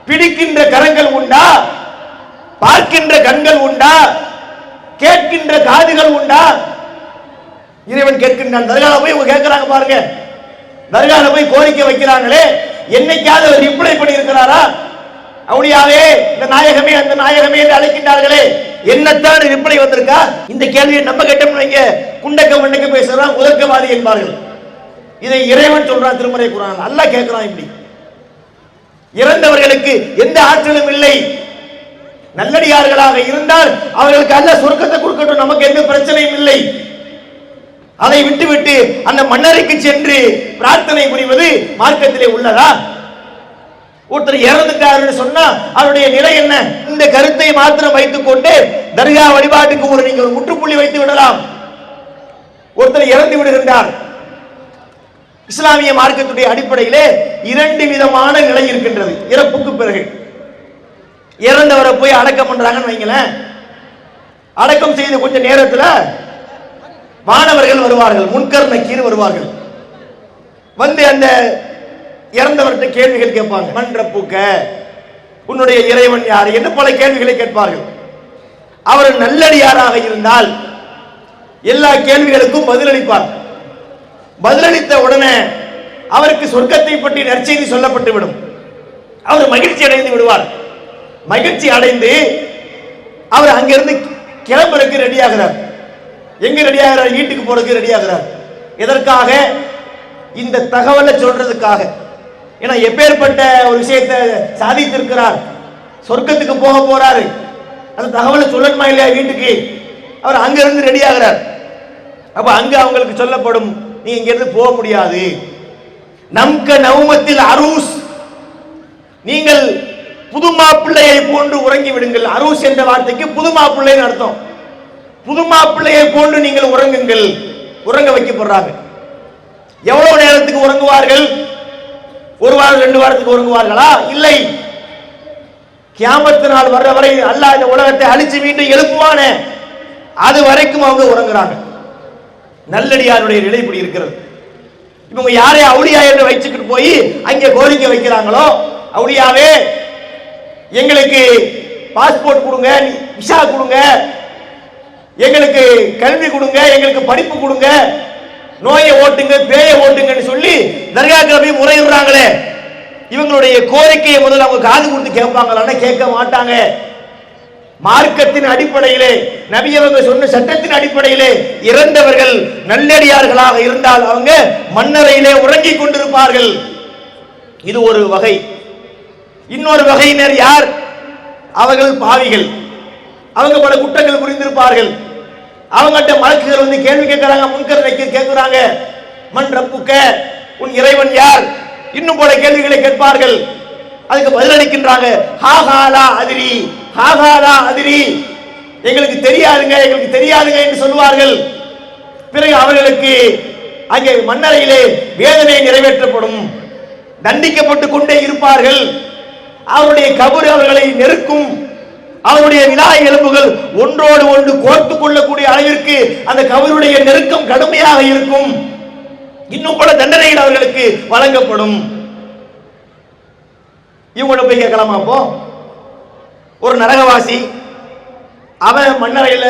பிடிக்கின்ற கரங்கள் உண்டா? பார்க்கின்ற கண்கள் உண்டா? கேட்கின்ற காதுகள் உண்டா? இறைவன் கேட்கின்றான். தர்கால போய் இவங்க கேட்கிறாங்க பாருங்க, தர்கால போய் கோரிக்கை வைக்கிறாங்களே, என்னைக்காவது அவர் ரிப்ளை பண்ணி இருக்கிறாரா? அவுலியாவே, இந்த நாயகமே அந்த நாயகமே என்று அழைக்கின்றார்களே, என்னத்தான் ரிப்ளை வந்திருக்கா? இந்த கேள்வியை நம்ம கேட்டோம்னு வைங்க, குண்டக்க மண்டக்க பேசுறான், உதர்க்கவாதி என்பார்கள். இதை இறைவன் சொல்றான் திருமறை குர்ஆன். அல்லாஹ் கேட்கிறான். இப்படி இறந்தவர்களுக்கு எந்த ஆற்றலும் இல்லை. நல்லடியார்களாக இருந்தால் அவர்களுக்கு அல்லாஹ் சொர்க்கத்தை கொடுக்கட்டும், நமக்கு எந்த பிரச்சனையும் இல்லை. அதை விட்டு அந்த மன்னரைக்கு சென்று பிரார்த்தனை புரிவது மார்க்கத்திலே உள்ளதா? ஒருத்தர் இறந்துட்டாருன்னு சொன்னா அவருடைய நிலை என்ன? இந்த கருத்தை மாத்திரம் வைத்துக் கொண்டு தர்கா வழிபாட்டுக்கு நீங்க ஒரு முற்றுப்புள்ளி வைத்து விடலாம். ஒருத்தர் இறந்து விடுகின்றார். இஸ்லாமிய மார்க்கத்துடைய அடிப்படையிலே இரண்டு விதமான நிலை இருக்கின்றது. இறப்புக்கு பிறகு இறந்தவரை போய் அடக்கம் பண்றாங்கன்னு வைங்களேன். அடக்கம் செய்த கொஞ்ச நேரத்தில் வானவர்கள் வருவார்கள், முன்கர் நக்கீர் வருவார்கள். வந்து அந்த இறந்தவர்கிட்ட கேள்விகள் கேட்பாங்க. மன்ற பூக்க, உன்னுடைய இறைவன் யார் என்று பல கேள்விகளை கேட்பார்கள். அவர் நல்லடியாராக இருந்தால் எல்லா கேள்விகளுக்கும் பதிலளிப்பார். பதிலளித்த உடனே அவருக்கு சொர்க்கத்தை பற்றி நற்செய்தி சொல்லப்பட்டு விடும். அவர் மகிழ்ச்சி அடைந்து விடுவார். மகிழ்ச்சி அடைந்து அவர் அங்கிருந்து கிளம்புறதுக்கு ரெடியாகிறார். எங்க ரெடியாகிறார்? வீட்டுக்கு போறதுக்கு ரெடியாகிறார். எதற்காக? இந்த தகவலை சொல்றதுக்காக. ஏன்னா எப்பேற்பட்ட ஒரு விஷயத்தை சாதித்திருக்கிறார், சொர்க்கத்துக்கு போக போறாரு, அந்த தகவலை சொல்லணுமா இல்லையா வீட்டுக்கு? அவர் அங்கிருந்து ரெடியாகிறார். அப்ப அங்க அவங்களுக்கு சொல்லப்படும், நீ இங்கிருந்து போக முடியாது. நம்க நவுமத்தில் அரூஸ், நீங்கள் புது மாப்பிள்ளையை போன்று உறங்கி விடுங்கள். அரூஸ் என்ற வார்த்தைக்கு புது மாப்பிள்ளைன்னு அர்த்தம். புது மாப்பிள்ளையை போன்று நீங்கள் உறங்குங்கள். உறங்க வைக்கப்படுறாங்க. எவ்வளவு நேரத்துக்கு உறங்குவார்கள்? ஒரு வாரம் 2 வாரத்துக்கு உறங்குவார்களா? இல்லை. கியாமத் நாள் வர்ற வரை அல்லாஹ் இந்த உலகத்தை அழிச்சு மீண்டும் எழுப்புவானே, அது வரைக்கும் அவங்க உறங்குறாங்க. நல்லடியாருடைய நிலை இப்படி இருக்கிறது. இவங்க யாரை அவுலியா என்று வச்சுக்கிட்டு போய் அங்கே கோரிக்கை வைக்கிறாங்களோ, அவுலியாவே எங்களுக்கு பாஸ்போர்ட் கொடுங்க, விசா கொடுங்க, எங்களுக்கு கல்வி கொடுங்க, எங்களுக்கு படிப்பு கொடுங்க, நோயை ஓட்டுங்க, பேயை ஓட்டுங்கன்னு சொல்லி தர்காக்களை போய் முறையிடுறாங்களே, இவங்களுடைய கோரிக்கையை முதல்ல அவங்க காது கொடுத்து கேட்பாங்களான்னா கேட்க மாட்டாங்க. மார்க்கத்தின் அடிப்படையிலே, நபி அவங்க சொன்ன சட்டத்தின் அடிப்படையிலே இறந்தவர்கள் நல்லடியார்களாக இருந்தால் அவங்க மண்ணறையிலே உறங்கிக் கொண்டிருப்பார்கள். இது ஒரு வகை. இன்னொரு வகையினர் யார்? அவர்கள் பாவிகள். அவங்க பல குற்றங்கள் புரிந்திருப்பார்கள். அவங்கள்ட்ட மலக்குகள் வந்து கேள்வி கேட்கிறாங்க, முன்கர் நக்கீர் கேட்கிறாங்க, மன் ரப்புக்க, உன் இறைவன் யார்? இன்னும் பல கேள்விகளை கேட்பார்கள். அதுக்கு பதிலளிக்கின்றாங்க, ஹாஹாலா அதிரி, ஹாஹாலா அதிரி, எங்களுக்கு தெரியாதுங்க, எங்களுக்கு தெரியாதுங்க என்று சொல்லுவார்கள். பிறகு அவர்களுக்கு அங்கே மண்ணறையிலே வேதனை நிறைவேற்றப்படும், தண்டிக்கப்பட்டு கொண்டே இருப்பார்கள். அவருடைய கபர் அவர்களை நெருக்கும். அவருடைய விலா எலும்புகள் ஒன்றோடு ஒன்று கோர்த்துக் கொள்ளக்கூடிய அளவிற்கு அந்த கபருடைய நெருக்கம் கடுமையாக இருக்கும். இன்னும் பல தண்டனைகள் அவர்களுக்கு வழங்கப்படும். இவங்கள்ட்ட போய் கேட்கலாமா? அப்போ ஒரு நரகவாசி அவன் மண்ணறையில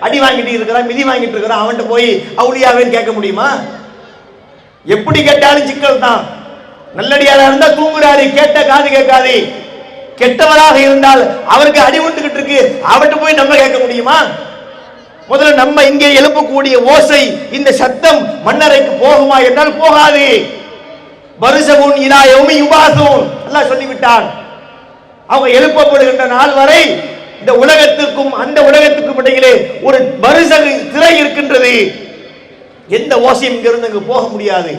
அடி வாங்கிட்டு இருக்கிறான், மிதி வாங்கிட்டு இருக்கிறான், அவன்கிட்ட போய் அவுளியாவேன்னு கேட்க முடியுமா? எப்படி கேட்டாலும் சிக்கல் தான். நல்லடியாரா இருந்தா தூங்குறாரு, கேட்ட காது கேட்காது. கெட்டவராக இருந்தால் அவருக்கு அடி விட்டுக்கிட்டு இருக்கு, அவர்கிட்ட போய் நம்ம கேட்க முடியுமா? முதல்ல நம்ம இங்கே எழுப்பக்கூடிய ஓசை, இந்த சத்தம் மன்னரைக்கு போகுமா என்றால் போகாது. பரிசவுன் இலா யௌமி யுபாஸூன் அல்லாஹ் சொல்லிவிட்டான். அவங்க எழுப்பப்படுகின்ற நாள் வரை இந்த உலகத்திற்கும் அந்த உலகத்துக்கும் இடையிலே ஒரு பரிசகு திரை இருக்கின்றது. எந்த ஓசையும் இங்கிருந்து அங்கு போக முடியாது.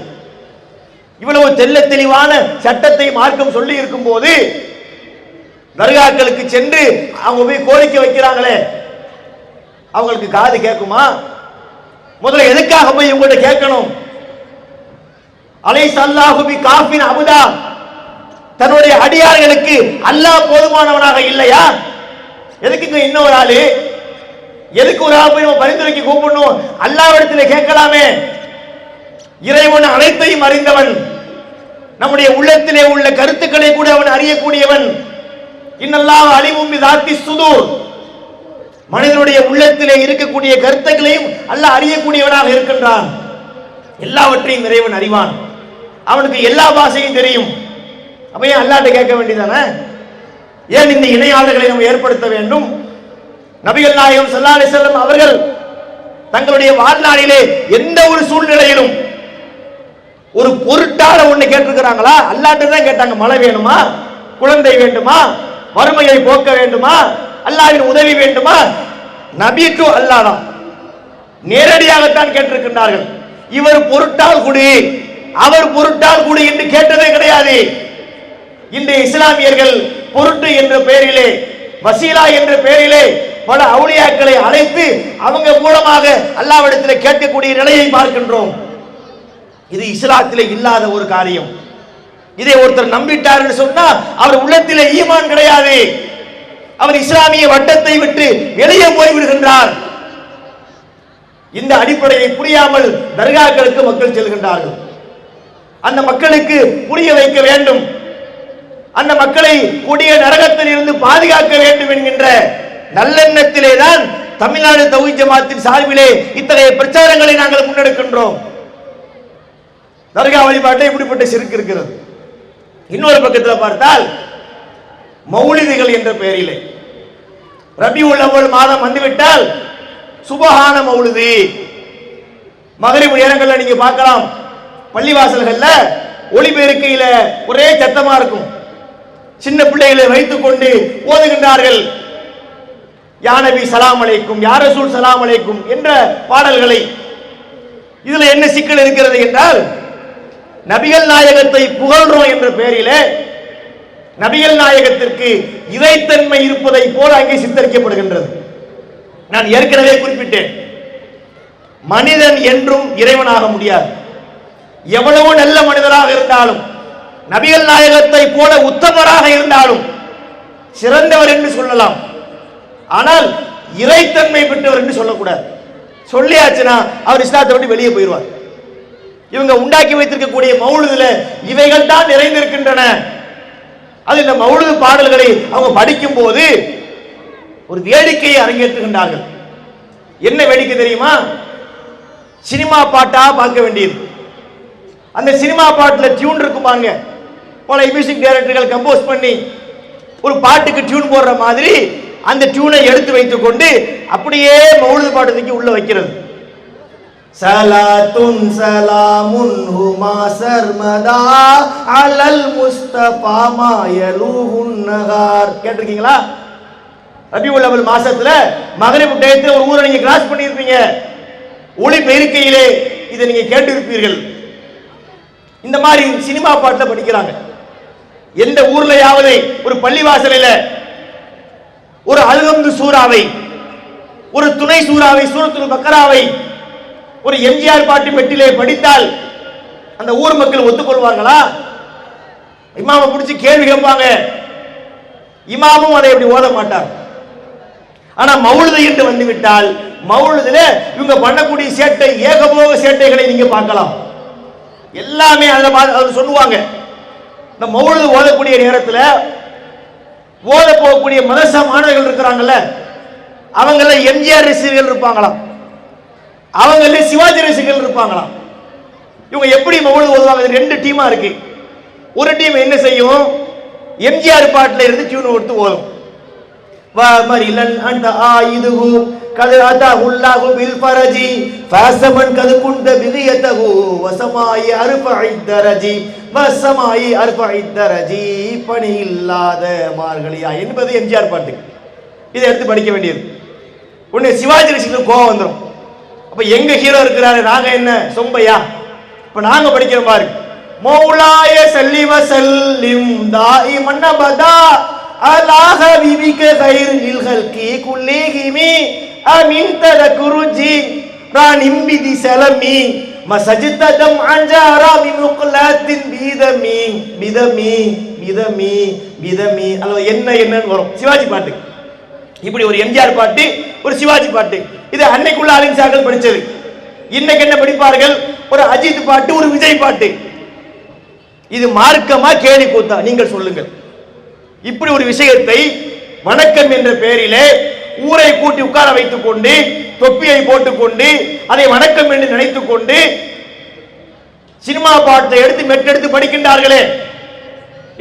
இவ்வளவு தெல்ல தெளிவான சட்டத்தை மார்க்கம் சொல்லி இருக்கும் போது தர்காக்களுக்கு சென்று அவங்க போய் கோரிக்கை வைக்கிறாங்களே, அவங்களுக்கு காது கேட்குமா? முதல்ல எதுக்காக போய் இவங்கள்ட்ட கேட்கணும்? அலைஸ அல்லாஹு பி காஃபின் அபுதா, தன்னுடைய அடியார்களுக்கு அல்லாஹ் போதுமானவனாக இல்லையா? எதுக்குங்க இன்னொரு ஆளு? எதுக்கு ஒரு ஆள் போய் நம்ம பரிந்துரைக்கு கூப்பிடணும்? அல்லாஹ்விடத்தில் கேட்கலாமே. இறைவன் அனைத்தையும் அறிந்தவன், நம்முடைய உள்ளத்திலே உள்ள கருத்துக்களை கூட அவன் அறியக்கூடியவன். இன்னல்லாஹ் அலிமும் பிதாத்தி சுதூர், மனிதனுடைய உள்ளத்திலே இருக்கக்கூடிய கருத்துக்களையும் அல்லாஹ் அறியக்கூடியவனாக இருக்கின்றான். எல்லாவற்றையும் இறைவன் அறிவான், அவனுக்கு எல்லா பாஷையும் தெரியும். அப்ப ஏன் அல்லாஹ்ட்ட கேட்க வேண்டியதானே? ஏன் இந்த இணையாளர்களை நம்ம ஏற்படுத்த வேண்டும்? நபிகள் நாயகம் ஸல்லல்லாஹு அலைஹி வஸல்லம் அவர்கள் தங்களுடைய வாழ்நாளிலே எந்த ஒரு சூழ்நிலையிலும் ஒரு பொருட்டால ஒண்ணு கேட்டிருக்கிறாங்களா? அல்லாஹ்ட்ட தான் கேட்டாங்க. மழை வேணுமா, குழந்தை வேண்டுமா, வறுமையை போக்க வேண்டுமா, அல்லாஹ்வின் உதவி வேண்டுமா? நபி டு அல்லாஹ் தான் நேரடியாகத்தான் கேட்டிருக்கின்றார்கள். இவர் பொருட்டால் குடி, அவர் பொருட்டால் குடி என்று கேட்டதே கிடையாது. இன்றைய இஸ்லாமியர்கள் பொருட்டு என்ற பெயரிலே, வசீலா என்ற பெயரிலே பல அவுலியாக்களை அழைத்து அவங்க மூலமாக அல்லாஹ்விடத்தில் கேட்கக்கூடிய நிலையை பார்க்கின்றோம். இது இஸ்லாத்திலே இல்லாத ஒரு காரியம். இதை ஒருத்தர் நம்பிட்டார் என்று சொன்னா அவர் உள்ளத்திலே ஈமான் கிடையாது. அவர் இஸ்லாமிய வட்டத்தை விட்டு வெளியே போய்விடுகின்றார். இந்த அடிப்படையை புரியாமல் தர்காக்களுக்கு மக்கள் செல்கின்றார்கள். அந்த மக்களுக்கு புரிய வைக்க வேண்டும், அந்த மக்களை கொடிய நரகத்தில் இருந்து பாதுகாக்க வேண்டும் என்கின்ற நல்லெண்ணத்திலே தான் தமிழ்நாடு தௌஹீத் ஜமாத்தின் சார்பிலே இத்தகைய பிரச்சாரங்களை நாங்கள் முன்னெடுக்கின்றோம். தர்கா வழிபாட்டை இப்படிப்பட்ட சிறுக்கு இருக்கிறது. இன்னொரு பக்கத்தில் பார்த்தால் மௌலிதுகள் என்ற பெயரிலே ரபியுல் அவ்வல் மாதம் வந்துவிட்டால் சுபஹான மௌலிது, மகரிப் நேரங்களில் நீங்க பார்க்கலாம், பள்ளிவாசல்கள்ல ஒளிபெருக்கையில ஒரே சத்தமா இருக்கும். சின்ன பிள்ளைகளை வைத்துக் கொண்டு ஓதுகின்றார்கள். யா நபி சலாம் அலைக்கும், யா ரசூல் சலாம் அலைக்கும் என்ற பாடல்களை. இதுல என்ன சிக்கல் இருக்கிறது என்றால், நபிகள் நாயகத்தை புகழ்றோம் என்ற பெயரிலே நபிகள் நாயகத்திற்கு இறைத்தன்மை இருப்பதை போல அங்கே சித்தரிக்கப்படுகின்றது. நான் ஏற்கனவே குறிப்பிட்டேன், மனிதன் என்றும் இறைவனாக முடியாது. எவ்வளவு நல்ல மனிதராக இருந்தாலும், நபிகள் நாயகத்தை போல உத்தமராக இருந்தாலும் சிறந்தவர் என்று சொல்லலாம். ஆனால் இறைத்தன்மை பெற்றவர் என்று சொல்லக்கூடாது. சொல்லியாச்சுன்னா அவர் இஸ்லாத்தை விட்டு வெளியே போயிடுவார். இவங்க உண்டாக்கி வைத்திருக்கக்கூடிய மௌலுதுல இவைகள் தான் நிறைந்திருக்கின்றன. அது இந்த மௌலுது பாடல்களை அவங்க படிக்கும் போது ஒரு வேடிக்கையை அரங்கேற்றுகின்றார்கள். என்ன வேடிக்கை தெரியுமா? சினிமா பாட்டா பார்க்க வேண்டியது. அந்த சினிமா பாட்டில் டியூன் இருக்கும் பாருங்க, பல மியூசிக் டைரக்டர்கள் கம்போஸ் பண்ணி ஒரு பாட்டுக்கு டியூன் போடுற மாதிரி அந்த டியூனை எடுத்து வைத்துக் கொண்டு அப்படியே மௌலிது பாட்டத்துக்கு உள்ள வைக்கிறது. சலாத்துன் சலாமுன் ஹுமா சர்மதா அலல் முஸ்தபா மா யலூஹுன் நஹார். கேட்டிருக்கீங்களா? ரபியுல் அவ்வல் மாசத்துல மகரிப் டயத்துல ஒரு ஊரை நீங்க கிராஸ் பண்ணியிருப்பீங்க. ஒளி பெருக்கையிலே இதை நீங்க கேட்டு இருப்பீர்கள். இந்த மாதிரி சினிமா பாட்டுல படிக்கிறாங்க. எந்த ஊர்லயாவது ஒரு பள்ளிவாசலில் ஒரு அல்ஹம்து சூராவை, ஒரு துணை சூராவை, சூரத்துல் பக்கராவை ஒரு எம்ஜிஆர் பாட்டு மெட்டிலே படித்தால் அந்த ஊர் மக்கள் ஒத்துக்கொள்வார்களா? இமாமை பிடிச்சி கேள்வி கேட்பாங்க. இமாமும் அதை அப்படி ஓத மாட்டார். ஆனா மௌலிது என்று வந்துவிட்டால் மௌலிதுல இவங்க பண்ணக்கூடிய சேட்டை, ஏகபோக சேட்டைகளை நீங்க பார்க்கலாம். எல்லாமே அதில் சொல்லுவாங்க. இந்த மௌலிது ஓதக்கூடிய நேரத்தில் ஓத போகக்கூடிய மதரசா மாணவர்கள் இருக்கிறாங்கல்ல, அவங்கள எம்ஜிஆர் ரசிகர்கள் இருப்பாங்களாம், அவங்கள சிவாஜி ரசிகர்கள் இருப்பாங்களாம். இவங்க எப்படி மௌலிது ஓதுவாங்க? ரெண்டு டீமா இருக்கு. ஒரு டீம் என்ன செய்யும், எம்ஜிஆர் பாட்டுல இருந்து டியூன் கொடுத்து ஓதும். வமரிலன் அந்த ஆயிதுஹு கது அதஹுல்லாஹு பில் ஃபரஜி ஃபஸமன் கது குந்த பிகியதஹு வஸமாயி அர்ஃபஇ தரஜி வஸமாயி அர்ஃபஇ தரஜி பணி இல்லாத மார்கழியா என்பது எம்ஜிஆர் பாட்டு. இதை எடுத்து படிக்க வேண்டியது. உடனே சிவாஜி ரசிகர்களுக்கு கோபம் வந்துடும். அப்ப எங்க ஹீரோ இருக்கிறாரு, நாங்க என்ன சொம்பையா? இப்ப நாங்க படிக்கிற மாதிரி மௌலாய சல்லி வஸல்லிம் தாயிமன் அபதா அலா ஹபீபிக கைரில் ஹல்கி குல்லிஹிமி அமின் ததகுருஜி ரானிம் பிதி சலமி மசஜ்ததம் அன்ஜாரா பிமுக்லாத்தின் பிதமி பிதமி பிதமி பிதமி. அல்லது என்ன என்னன்னு வரும் சிவாஜி பாட்டு. இப்படி ஒரு எம்ஜிஆர் பாட்டு, ஒரு சிவாஜி பாட்டு. இது அன்னைக்குள்ள அலின்சாக்கள் படிச்சது. இன்னைக்கு என்ன படிப்பார்கள், ஒரு அஜித் பாட்டு, ஒரு விஜய் பாட்டு. இது மார்க்கமா கேலி கூத்தா நீங்கள் சொல்லுங்கள். இப்படி ஒரு விஷயத்தை வணக்கம் என்ற பெயரிலே ஊரை கூட்டி உட்கார வைத்துக் கொண்டு தொப்பியை போட்டுக்கொண்டு அதை வணக்கம் என்று நினைத்துக் கொண்டு சினிமா பாட்டை எடுத்து மெட்டெடுத்து படிக்கின்றார்களே,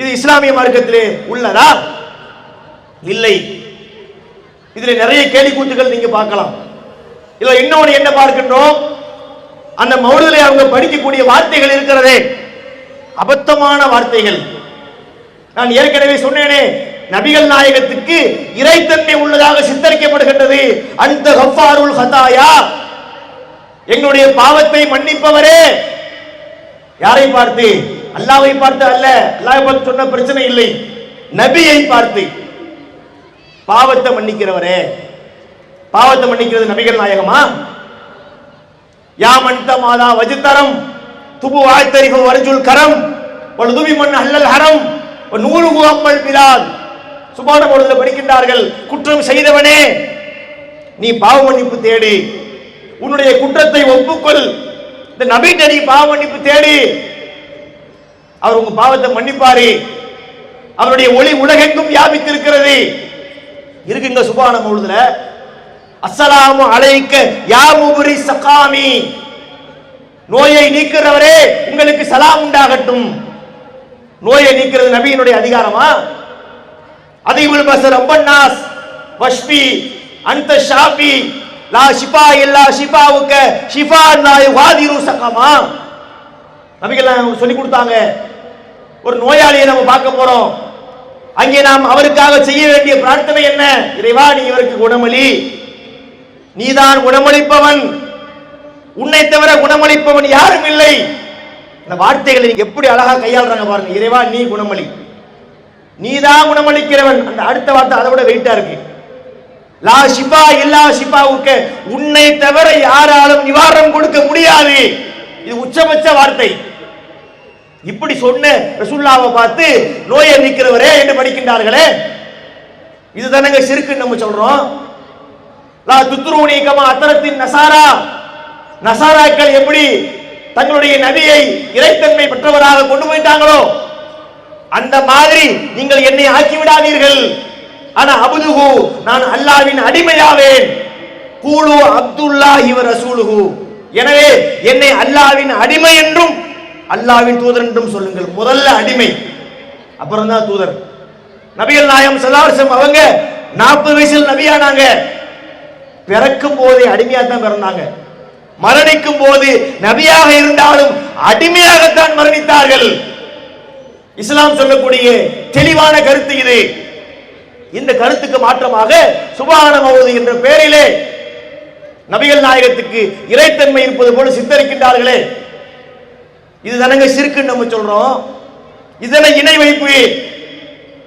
இது இஸ்லாமிய மார்க்கத்திலே உள்ளதா? இல்லை. இதுல நிறைய கேலி கூத்துகள் நீங்க பார்க்கலாம். இதுல இன்னொன்று என்ன பார்க்கின்றோம், அந்த மௌலிதிலே அவங்க படிக்கக்கூடிய வார்த்தைகள் இருக்கிறதே அபத்தமான வார்த்தைகள். நான் ஏற்கனவே சொன்னேனே, நபிகள் நாயகத்துக்கு இறைத்தன்மை உள்ளதாக சித்தரிக்கப்படுகின்றது. அந்த கஃபாருல் ஹதாயா, எங்களுடைய பாவத்தை மன்னிப்பவரே. யாரை பார்த்து? அல்லாஹ்வை பார்த்து அல்ல. அல்லாஹ்வை பார்த்து சொன்ன பிரச்சனை இல்லை, நபியை பார்த்து பாவத்தை மன்னிக்கிறவரே. பாவத்தை மன்னிக்கிறது நபிகள் நாயகமா? யாமன்த மாதா வஜ்தரம் துபு ஆய்தரிஃபு வர்ஜுல் கரம் வல்துபி மன் அஹ்லல் ஹரம் நூறுகு அம்மல் பிலாத். சுபான மௌலிதில் படிக்கின்றார்கள், குற்றம் செய்தவனே நீ பாவ மன்னிப்பு தேடி, உன்னுடைய குற்றத்தை ஒப்புக்கொள். இந்த நபிட்ட நீ பாவ மன்னிப்பு தேடி, அவர் உங்க பாவத்தை மன்னிப்பாரு. அவருடைய ஒளி உலகெங்கும் வியாபித்திருக்கிறது. இருக்குங்க சுபான மௌலிதில், அஸ்ஸலாமு அலைக்க யா முபரி சகாமி, நோயை நீக்கிறவரே உங்களுக்கு சலாம் உண்டாகட்டும். நோயை நீக்கிறது நபியினுடைய அதிகாரமா? அதிபுல் பஸர் ரப்பன்னாஸ் வஷ்பி அன்த ஷாஃபி லா ஷிஃபா இல்லா ஷிஃபாவுக ஷிஃபா லா யுகாதிரு சகமா. நபிகள் சொல்லி கொடுத்தாங்க, ஒரு நோயாளியை நம்ம பார்க்க போறோம், அங்கே நாம் அவருக்காக செய்ய வேண்டிய பிரார்த்தனை என்ன? இறைவா நீ இவருக்கு குணமளி, நீதான் குணமளிப்பவன், உன்னை தவிர குணமளிப்பவன் யாரும் இல்லை. இந்த வார்த்தைகளை எப்படி அழகா கையாளுறாங்க பாருங்க. இறைவா நீ குணமளி, நீதான் குணமளிக்கிறவன். அந்த அடுத்த வார்த்தை அதை விட வெயிட்டா இருக்கு. லா ஷிஃபா இல்லா ஷிஃபாவுக்க, உன்னை தவிர யாராலும் நிவாரணம் கொடுக்க முடியாது. இது உச்சபட்ச வார்த்தை. இப்படி சொன்ன ரசூலுல்லாஹ்வை பார்த்து நோயை நீக்கிறவரே என்று படிக்கின்றார்களே, இதுதானங்க ஷிர்க்குன்னு நம்ம சொல்றோம். லா துத்ரூனி கமா அத்தரத்தின் நசாரா, நசாராக்கள் எப்படி தங்களுடைய நபியை இறைத்தன்மை பெற்றவராக கொண்டு போயிட்டாங்களோ அந்த மாதிரி நீங்கள் என்னை ஆக்கி விடாதீர்கள். ஆனா அபுதுஹு, நான் அல்லாஹ்வின் அடிமையாவேன். கூலு அப்துல்லாஹி வ ரசூலுஹு, எனவே என்னை அல்லாஹ்வின் அடிமை என்றும் அல்லாஹ்வின் தூதர் என்றும் சொல்லுங்கள். முதல்ல அடிமை, அப்புறம் தான் தூதர். நபிகள் நாயகம் ஸல்லல்லாஹு அலைஹி வஸல்லம் அவங்க 40 வயசில் நபியானாங்க. பிறக்கும் போதே அடிமையா தான் பிறந்தாங்க. மரணிக்கும் போது நபியாக இருந்தாலும் அடிமையாகத்தான் மரணித்தார்கள். இஸ்லாம் சொல்லக்கூடிய தெளிவான கருத்து இது. இந்த கருத்துக்கு மாற்றமாக சுப்ஹான மௌலிது என்ற பெயரிலே நபிகள் நாயகத்துக்கு இறைத்தன்மை இருப்பது போல சித்தரிக்கின்றார்களே, இதுதானங்க ஷிர்க்குன்னு நம்ம சொல்றோம். இதனை இணை வைப்பு.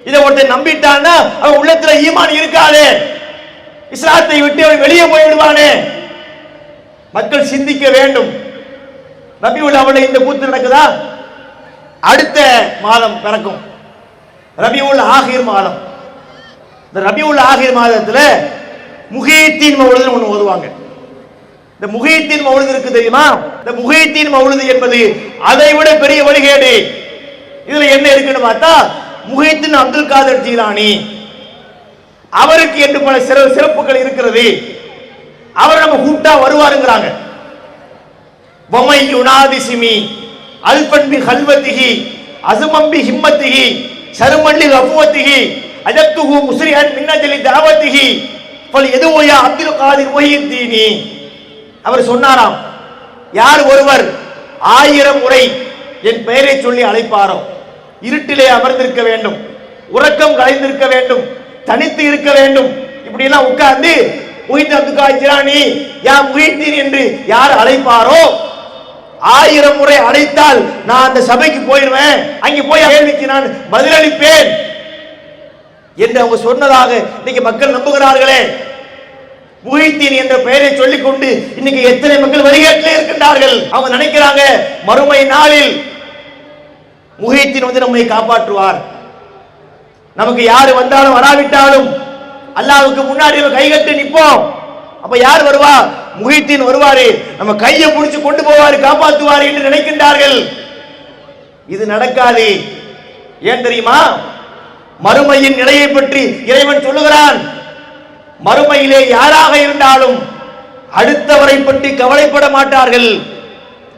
இதை ஒருத்தன் நம்பிட்டான்னா அவன் உள்ளத்துல ஈமான் இருக்காது, இஸ்லாத்தை விட்டு அவன் வெளியே போய்விடுவானே. மக்கள் சிந்திக்க வேண்டும். ரபியுல் அவளை இந்த கூத்து நடக்குதா? அடுத்த மாதம் பிறக்கும் ரபியுல் ஆகிர் மாதம். இந்த ரபியுல் ஆகிர் மாதத்துல முஹீத்தீன் மௌலிது ஒன்று ஓதுவாங்க. இந்த முஹீத்தீன் மௌலிது இருக்கு தெரியுமா? இந்த முஹீத்தீன் மௌலிது என்பது அதை விட பெரிய வழிகேடு. இதுல என்ன இருக்குன்னு பார்த்தா முஹைத்தீன் அப்துல் காதர் ஜீலானி அவருக்கு என்று பல சிறப்புகள் இருக்கிறது. அவர் நம்ம கூட்டா வருவாருங்கிறாங்க. வமை யுனாதிசிமி அல்பன்பி ஹல்வத்திஹி அசுமம்பி ஹிம்மத்திஹி சருமல்லி அஃபுவத்திஹி அஜப்துஹு முஸ்ரிஹன் மின்னஜலி தாவத்திஹி ஃபல் யதுயா அப்துல் காதிர் முஹித்தீனி. அவர் சொன்னாராம், யார் ஒருவர் 1000 முறை என் பெயரை சொல்லி அழைப்பாரோ, இருட்டிலே அமர்ந்திருக்க வேண்டும், உறக்கம் கலைந்திருக்க வேண்டும், தனித்து இருக்க வேண்டும், இப்படி எல்லாம் உட்கார்ந்து முஹித்தீன் அப்துல் காதிர் ஜீலானி யா முஹித்தீன் என்று யார் அழைப்பாரோ 1000 முறை அழைத்தால் நான் அந்த சபைக்கு போயிடுவேன், அங்கே போய் கேள்விக்கு நான் பதிலளிப்பேன் என்று அவங்க சொன்னதாக இன்னைக்கு மக்கள் நம்புகிறார்களே. முஹித்தீன் என்ற பெயரை சொல்லிக் கொண்டு இன்னைக்கு எத்தனை மக்கள் வழிகாட்டிலே இருக்கின்றார்கள். அவங்க நினைக்கிறாங்க மறுமை நாளில் முஹித்தீன் வந்து நம்மை காப்பாற்றுவார், நமக்கு யாரு வந்தாலும் வராவிட்டாலும் அல்லாஹ்வுக்கு முன்னாடி கைகட்டி நிற்போம். அப்ப யார் வருவா? முஹித்தீன் வருவாரு, நம்ம கையை பிடிச்சு கொண்டு போவாரு, காப்பாற்றுவார் என்று நினைக்கின்றார்கள். இது நடக்காது. ஏன் தெரியுமா? மறுமையின் நிலையை பற்றி இறைவன் சொல்லுகிறான், மறுமையிலே யாராக இருந்தாலும் அடுத்தவரை பற்றி கவலைப்பட மாட்டார்கள்,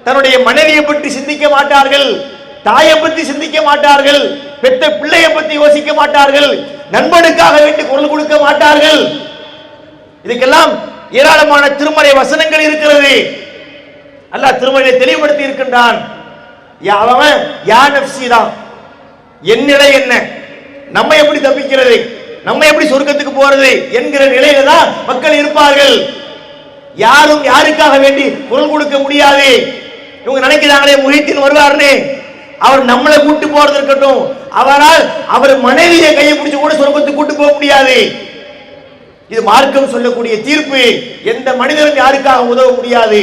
தன்னுடைய மனைவியை பற்றி சிந்திக்க மாட்டார்கள், தாயை பற்றி சிந்திக்க மாட்டார்கள், பெற்ற பிள்ளையை பற்றி யோசிக்க மாட்டார்கள், நண்பனுக்காக வேண்டி குரல் கொடுக்க மாட்டார்கள். இதுக்கெல்லாம் ஏராளமான திருமறை வசனங்கள் இருக்கிறது. அல்லாஹ் திருமறையை தெளிவுபடுத்தி இருக்கின்றான். அவன் யா நஃப்ஸி தான், என் நிலை என்ன, நம்ம எப்படி தப்பிக்கிறது, நம்ம எப்படி சொர்க்கத்துக்கு போறது என்கிற நிலையில தான் மக்கள் இருப்பார்கள். யாரும் யாருக்காக வேண்டி குரல் கொடுக்க முடியாது. இவங்க நினைக்கிறாங்களே முஹித்தீன் வருவார்னு, அவர் நம்மளை கூட்டு போறது இருக்கட்டும், அவரால் அவர் மனைவியை கையை பிடிச்சு கூட சொர்க்கத்துக்கு கூட்டு போக முடியாது. இது மார்க்கம் சொல்லக்கூடிய தீர்ப்பு. எந்த மனிதரும் யாருக்காக உதவ முடியாது.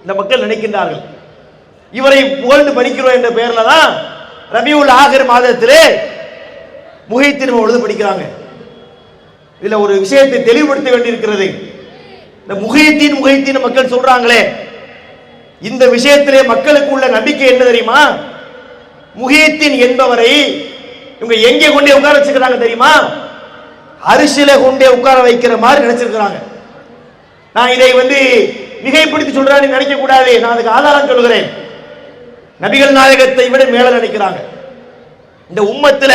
இந்த மக்கள் நினைக்கின்றார்கள். இவரை புகழ்ந்து படிக்கிறோம் என்ற பெயர்ல தான் ரபியுல் ஆகிர் மாதத்திலே முஹித்தீன் எழுத படிக்கிறாங்க. இதுல ஒரு விஷயத்தை தெளிவுபடுத்த வேண்டியிருக்கிறது. இந்த முஹித்தீன் மக்கள் சொல்றாங்களே, இந்த விஷயத்திலே மக்களுக்கு உள்ள நம்பிக்கை என்ன தெரியுமா? முஹித்தீன் என்பவரை இவங்க எங்கே கொண்டே உட்கார வச்சுக்கிறாங்க தெரியுமா? அரிசியில கொண்டே உட்கார வைக்கிற மாதிரி நினைச்சிருக்கிறாங்க. நான் இதை மிகைப்படுத்தி சொல்றான்னு நினைக்க கூடாது. நான் அதுக்கு ஆதாரம் சொல்கிறேன். நபிகள் நாயகத்தை விட மேல நினைக்கிறாங்க. இந்த உம்மத்துல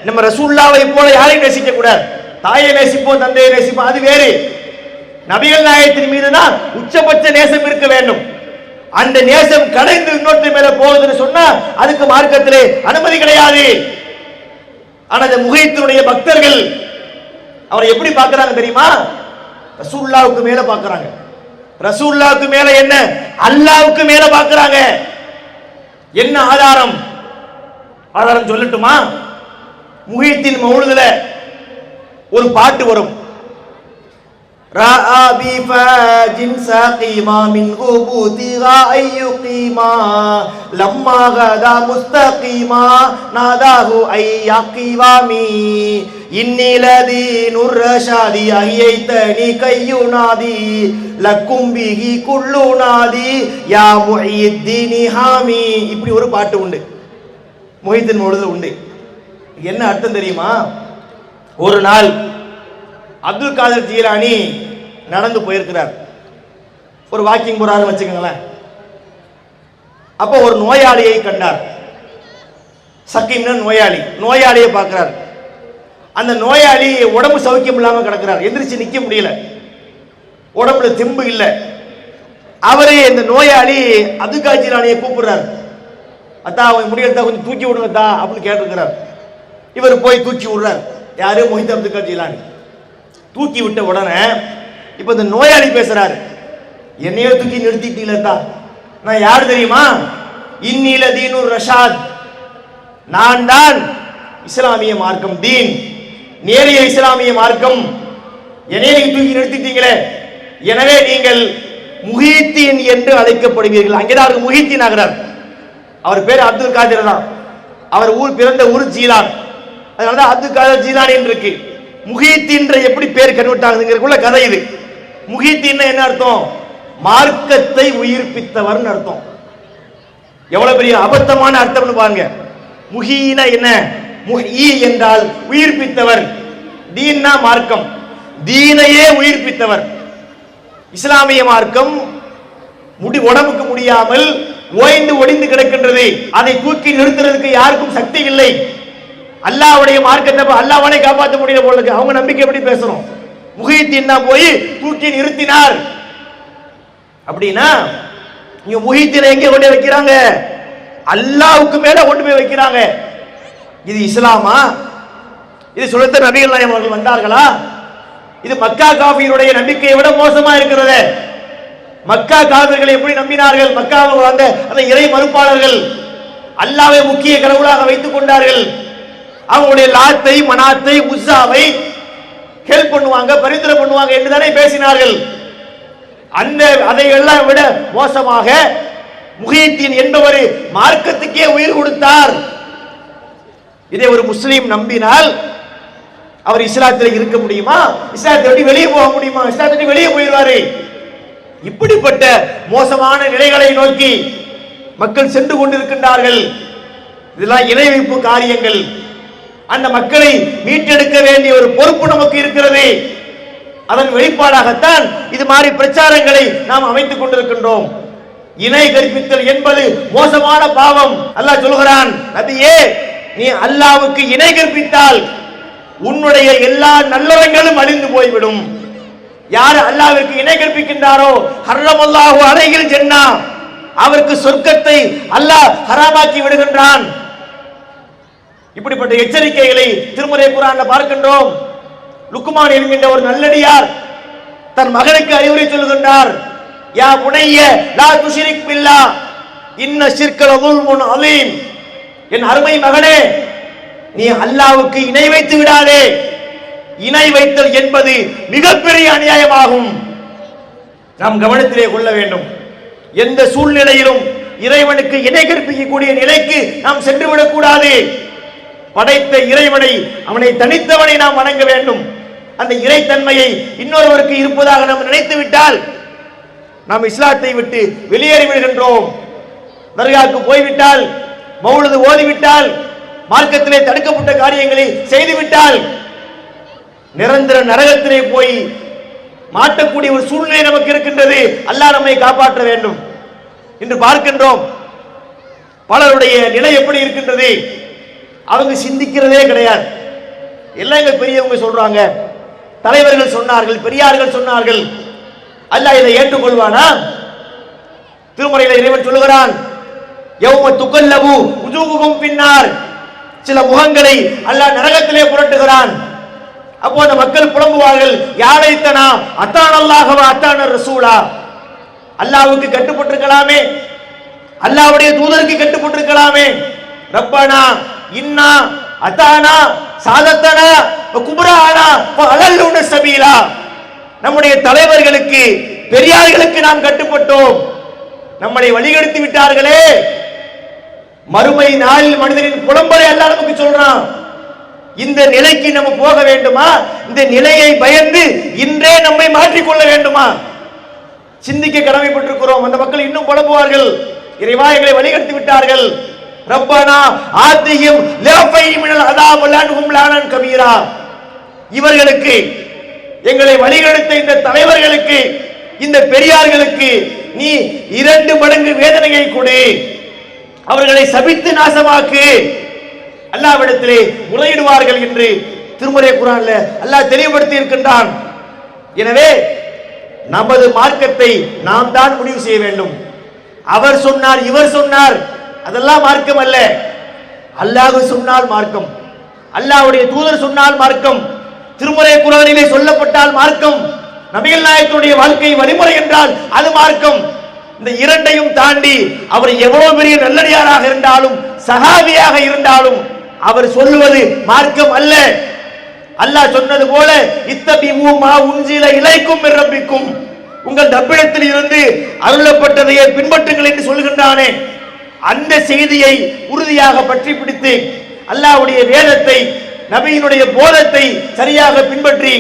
நம்ம ரசூலுல்லாவை போல யாரையும் நேசிக்க கூடாது. தாயை நேசிப்போம், தந்தையை நேசிப்போம், அது வேறு. நபிகள் நாயகத்தின் மீது தான் உச்சபட்ச நேசம் இருக்க வேண்டும். அந்த நேசம் கடைந்து இன்னொருத்தர் மேல போகுதுன்னு சொன்னா அதுக்கு மார்க்கத்திலே அனுமதி கிடையாது. ஆனா இந்த முஹித்தீனுடைய பக்தர்கள் அவரை எப்படி பார்க்கறாங்க தெரியுமா? ரசூலுல்லாவுக்கு மேல பார்க்கறாங்க. ரசூலுல்லாவுக்கு மேல என்ன? அல்லாஹ்வுக்கு மேல பார்க்கறாங்க. என்ன ஆதாரம்? ஆதாரம் சொல்லட்டுமா? முஹித்தீன் மௌலிதுல ஒரு பாட்டு வரும். ராபி ஃபஜின் சகீமா மின் குபூதிஹா அய்யுகீமா லம்மா கதா முஸ்தகீமா நாதாஹு அய்யகீவாமி இன்னி லதீனுர் ரஷாதி அய்யைதனி கையுனாதி லக்கும் பிஹி குல்லு நாதி யா முஹித்தீனி ஹாமி. இப்படி ஒரு பாட்டு உண்டு, முஹித்தீன் மௌலிதுல உண்டு. என்ன அர்த்தம் தெரியுமா? ஒரு நாள் அப்துல் காதர் ஜீலானி நடந்து போயிருக்கிறார். ஒரு வாக்கிங் போறாருன்னு வச்சுக்கோங்களேன். அப்போ ஒரு நோயாளியை கண்டார். சக்கீம்னா நோயாளி. நோயாளியை பார்க்கிறார். அந்த நோயாளி உடம்பு சௌக்கியம் இல்லாம கிடக்கிறார். எந்திரிச்சு நிக்க முடியல, உடம்புல தெம்பு இல்லை. அவரே இந்த நோயாளி அப்துல் காதர் ஜீலானியை கூப்பிடுறார். அத்தா அவன் முடியலத்தா, கொஞ்சம் தூக்கி விடுங்கத்தா அப்படின்னு கேட்டிருக்கிறார். இவர் போய் தூக்கி விடுறார். யாரு? முஹித்தீன் அப்துல் காதர் ஜீலானி. தூக்கி விட்ட உடனே இப்ப இந்த நோயாளி பேசுறாரு, என்னையோ தூக்கி நிறுத்திட்டீங்களா? நான் யாரு தெரியுமா? இன்னில தீனுர் ரஷாத், நான் தான் இஸ்லாமிய மார்க்கம், தீன் நேரிய இஸ்லாமிய மார்க்கம். என்னைய நீங்க தூக்கி நிறுத்திட்டீங்களே, எனவே நீங்கள் முஹித்தீன் என்று அழைக்கப்படுவீர்கள். அங்கேதான் முஹித்தீன் ஆகிறார். அவர் பேர் அப்துல் காதர் தான். அவர் பிறந்த ஊர் ஜீலான். அதனாலதான் அப்துல் காதர் ஜீலானி இருக்கு. முஹித்தீன் எப்படி பேர் கன்வெர்ட் ஆகுதுங்கிறதுக்குள்ள கதை இது. முஹித்தீன் என்ன அர்த்தம்? மார்க்கத்தை உயிர்ப்பித்தவர் அர்த்தம். எவ்வளவு பெரிய அபத்தமான அர்த்தம்னு பாருங்க. முஹீன என்ன? முஹீ என்றால் உயிர்ப்பித்தவர். தீன்னா மார்க்கம், தீனையே உயிர்ப்பித்தவர். இஸ்லாமிய மார்க்கம் உடம்புக்கு முடியாமல் ஓய்ந்து ஒடிந்து கிடக்கின்றது. அதை தூக்கி நிறுத்துறதுக்கு யாருக்கும் சக்தி இல்லை. அல்லாஹ்வுடைய மார்க்கத்தை அல்லாஹ்வாலே காப்பாற்ற முடியல போல இருக்கு. அவங்க நம்பிக்கை எப்படி பேசுறோம்? முஹீத்தீன்னா போய் தூக்கி நிறுத்தினார் அப்படின்னா இங்க முஹீத்தீனை எங்க கொண்டு வைக்கிறாங்க? அல்லாஹ்வுக்கு மேல கொண்டு போய் வைக்கிறாங்க. இது இஸ்லாமா? இது சுலத்த நபிகள் நாயகம் அவர்கள் வந்தார்களா? இது மக்கா காஃபிருடைய நம்பிக்கையை விட மோசமா இருக்கிறது. மக்கா காஃபிர்களை எப்படி நம்பினார்கள்? மக்காவை வந்த அந்த இறை மறுப்பாளர்கள் அல்லாஹ்வை முக்கிய கடவுளாக வைத்துக் கொண்டார்கள். அவங்களுடைய லாத்தை மனாத்தை உஸ்ஸாவை ஹெல்ப் பண்ணுவாங்க, பரிந்துரை பண்ணுவாங்க என்று தானே பேசினார்கள். அந்த அதை எல்லாம் விட மோசமாக முஹீத்தீன் என்பவர் மார்க்கத்துக்கே உயிர் கொடுத்தார். இதை ஒரு முஸ்லீம் நம்பினால் அவர் இஸ்லாத்தில் இருக்க முடியுமா? இஸ்லாத்தை விட்டு வெளியே போக முடியுமா? இஸ்லாத்தை விட்டு வெளியே போயிடுவாரு. இப்படிப்பட்ட மோசமான நிலைகளை நோக்கி மக்கள் சென்று கொண்டிருக்கின்றார்கள். இதெல்லாம் இணை வைப்பு காரியங்கள். அந்த மக்களை மீட்டெடுக்க வேண்டிய ஒரு பொறுப்பு நமக்கு இருக்கிறது. அதன் வெளிப்பாடாகத்தான் இது மாதிரி பிரச்சாரங்களை நாம் அமைத்துக் கொண்டிருக்கின்றோம். இணை கற்பித்தல் என்பது மோசமான பாவம். அல்லாஹ் சொல்கிறான், நபியே நீ அல்லாஹ்வுக்கு இணை கற்பித்தால் உன்னுடைய எல்லா நல்லறங்களும் அழிந்து போய்விடும். யார் அல்லாஹ்விற்கு இணை கற்பிக்கின்றாரோ ஹர்ரமல்லாஹு அலைஹில் ஜன்னah, அவருக்கு சொர்க்கத்தை அல்லாஹ் ஹராமாக்கி விடுகின்றான். இப்படிப்பட்ட எச்சரிக்கைகளை திருமறை குர்ஆன்ல பார்க்கின்றோம். லுக்மான் என்கின்ற ஒரு நல்லடியார் தன் மகனுக்கு அறிவுரை சொல்கின்றார். யா புனைய லா துஷ்ரிக் பில்லாஹ் இன்ன ஷிர்க லظுல்முன் அலீம். என் அருமை மகனே, நீ அல்லாஹ்வுக்கு இணை வைத்து விடாதே. இணை வைத்தல் என்பது மிகப்பெரிய அநியாயமாகும். நாம் கவனத்திலே கொள்ள வேண்டும். எந்த சூழ்நிலையிலும் இறைவனுக்கு இணை கற்பிக்கக்கூடிய நிலைக்கு நாம் சென்றுவிடக் கூடாது. படைத்த இறைவனை, அவனை தனித்தவனை நாம் வணங்க வேண்டும். அந்த இறைத்தன்மையை இன்னொருவருக்கு இருப்பதாக நாம் நினைத்து விட்டால் நாம் இஸ்லாத்தை விட்டு வெளியேறி விடுகின்றோம். தர்காவுக்கு போய்விட்டால், மௌலிது ஓதிவிட்டால், மார்க்கத்திலே தடுக்கப்பட்ட காரியங்களை செய்துவிட்டால் நிரந்தர நரகத்திலே போய் மாட்டக்கூடிய ஒரு சூழ்நிலை நமக்கு இருக்கின்றது. அல்லாஹ் நம்மை காப்பாற்ற வேண்டும் என்று பார்க்கின்றோம். பலருடைய நிலை எப்படி இருக்கின்றது? அவங்க சிந்திக்கிறதே கிடையாது. எல்லாம் எங்க பெரியவங்க சொல்றாங்க, தலைவர்கள் சொன்னார்கள், பெரியார்கள் சொன்னார்கள். அல்லாஹ் இதை ஏற்றுக்கொள்வானா? திருமறையில இறைவன் சொல்லுகிறான், யௌம துகல்லபு உஜூஹுகும் பின்னார். சில முகங்களை அல்லாஹ் நரகத்திலே புரட்டுகிறான். அப்போ அந்த மக்கள் புலம்புவார்கள், யாரைத்தனா அத்தான் அல்லாஹ் வ அத்தான ரசூலா. அல்லாஹ்வுக்கு கட்டுப்பட்டிருக்கலாமே, அல்லாஹ்வுடைய தூதருக்கு கட்டுப்பட்டிருக்கலாமே. ரப்பனா இன்னா அத்தானா சாதத்தனா குப்ரானா அலல்லுன சபீலா. நம்முடைய தலைவர்களுக்கு, பெரியார்களுக்கு நாம் கட்டுப்பட்டோம், நம்மளை வழிகெடுத்து விட்டார்களே. மறுமை நாளில் மனிதனின் புலம்பலை அல்லாஹ் நமக்கு சொல்றான். இந்த நிலைக்கு நம்ம போக வேண்டுமா? இந்த நிலையை பயந்து இன்றே நம்மை மாற்றிக்கொள்ள வேண்டுமா? சிந்திக்க கடமைப்பட்டிருக்கிறோம். அந்த மக்கள் இன்னும் புலம்புவார்கள், இறைவா எங்களை வழிகெடுத்து விட்டார்கள். ரப்பனா ஆத்திஹிம் லஃபை மினல் அஸாப் லன்ஹும் லானன் கபீரா. இவர்களுக்கு, எங்களை வழிகெடுத்த இந்த தலைவர்களுக்கு, இந்த பெரியார்களுக்கு நீ 2 மடங்கு வேதனையை கொடு, அவர்களை சபித்து நாசமாக்கு. அல்லாஹ்விடத்திலே முறையிடுவார்கள் என்று திருமறை குர்ஆன்ல அல்லாஹ் தெளிவுபடுத்தி இருக்கின்றான். எனவே நமது மார்க்கத்தை நாம் தான் முடிவு செய்ய வேண்டும். அவர் சொன்னார், இவர் சொன்னார், அதெல்லாம் மார்க்கம் அல்ல. அல்லாஹ் சொன்னால் மார்க்கம், அல்லாஹ்வுடைய தூதர் சொன்னால் மார்க்கம், திருமறை குர்ஆனிலே சொல்லப்பட்டால் மார்க்கம், நபிகள் நாயகத்துடைய வாழ்க்கை வழிமுறை என்றால் அது மார்க்கம். இந்த இரண்டையும் தாண்டி அவர் எவ்வளவு பெரிய நல்லடியாராக இருந்தாலும், சஹாபியாக இருந்தாலும், அவர் சொல்லுவது மார்க்கம் அல்ல. அல்லாஹ் சொன்னது போல இத்தபிஉ மா உன்சில இலைக்கும் மிர் ரப்பிக்கும், உங்கள் ரப்பிடத்தில் இருந்து அருளப்பட்டதையே பின்பற்றுங்கள் என்று சொல்கின்றானே, அந்த செய்தியை உறுதியாக பற்றி பிடித்து அல்லாஹ்வுடைய வேதத்தை, நபியினுடைய போதத்தை சரியாக பின்பற்றி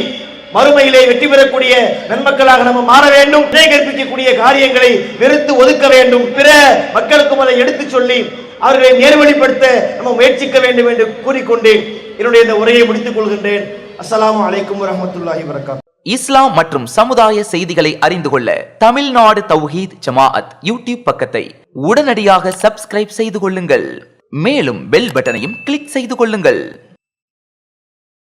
மறுமையிலே வெற்றி பெறக்கூடிய நன்மக்களாக நம்ம மாற வேண்டும். கற்பிக்கக்கூடிய காரியங்களை வெறுத்து ஒதுக்க வேண்டும். பிற மக்களுக்கும் அதை எடுத்து சொல்லி அவர்களை நேர்வழிப்படுத்த நம்ம முயற்சிக்க வேண்டும் என்று கூறிக்கொண்டு என்னுடைய இந்த உரையை முடித்துக் கொள்கின்றேன். அஸ்ஸலாமு அலைக்கும் வரஹ்மத்துல்லாஹி வபரகாத்துஹு. இஸ்லாம் மற்றும் சமுதாய செய்திகளை அறிந்து கொள்ள தமிழ்நாடு தௌஹீத் ஜமாஅத் யூடியூப் பக்கத்தை உடனடியாக சப்ஸ்கிரைப் செய்து கொள்ளுங்கள். மேலும் பெல் பட்டனையும் கிளிக் செய்து கொள்ளுங்கள்.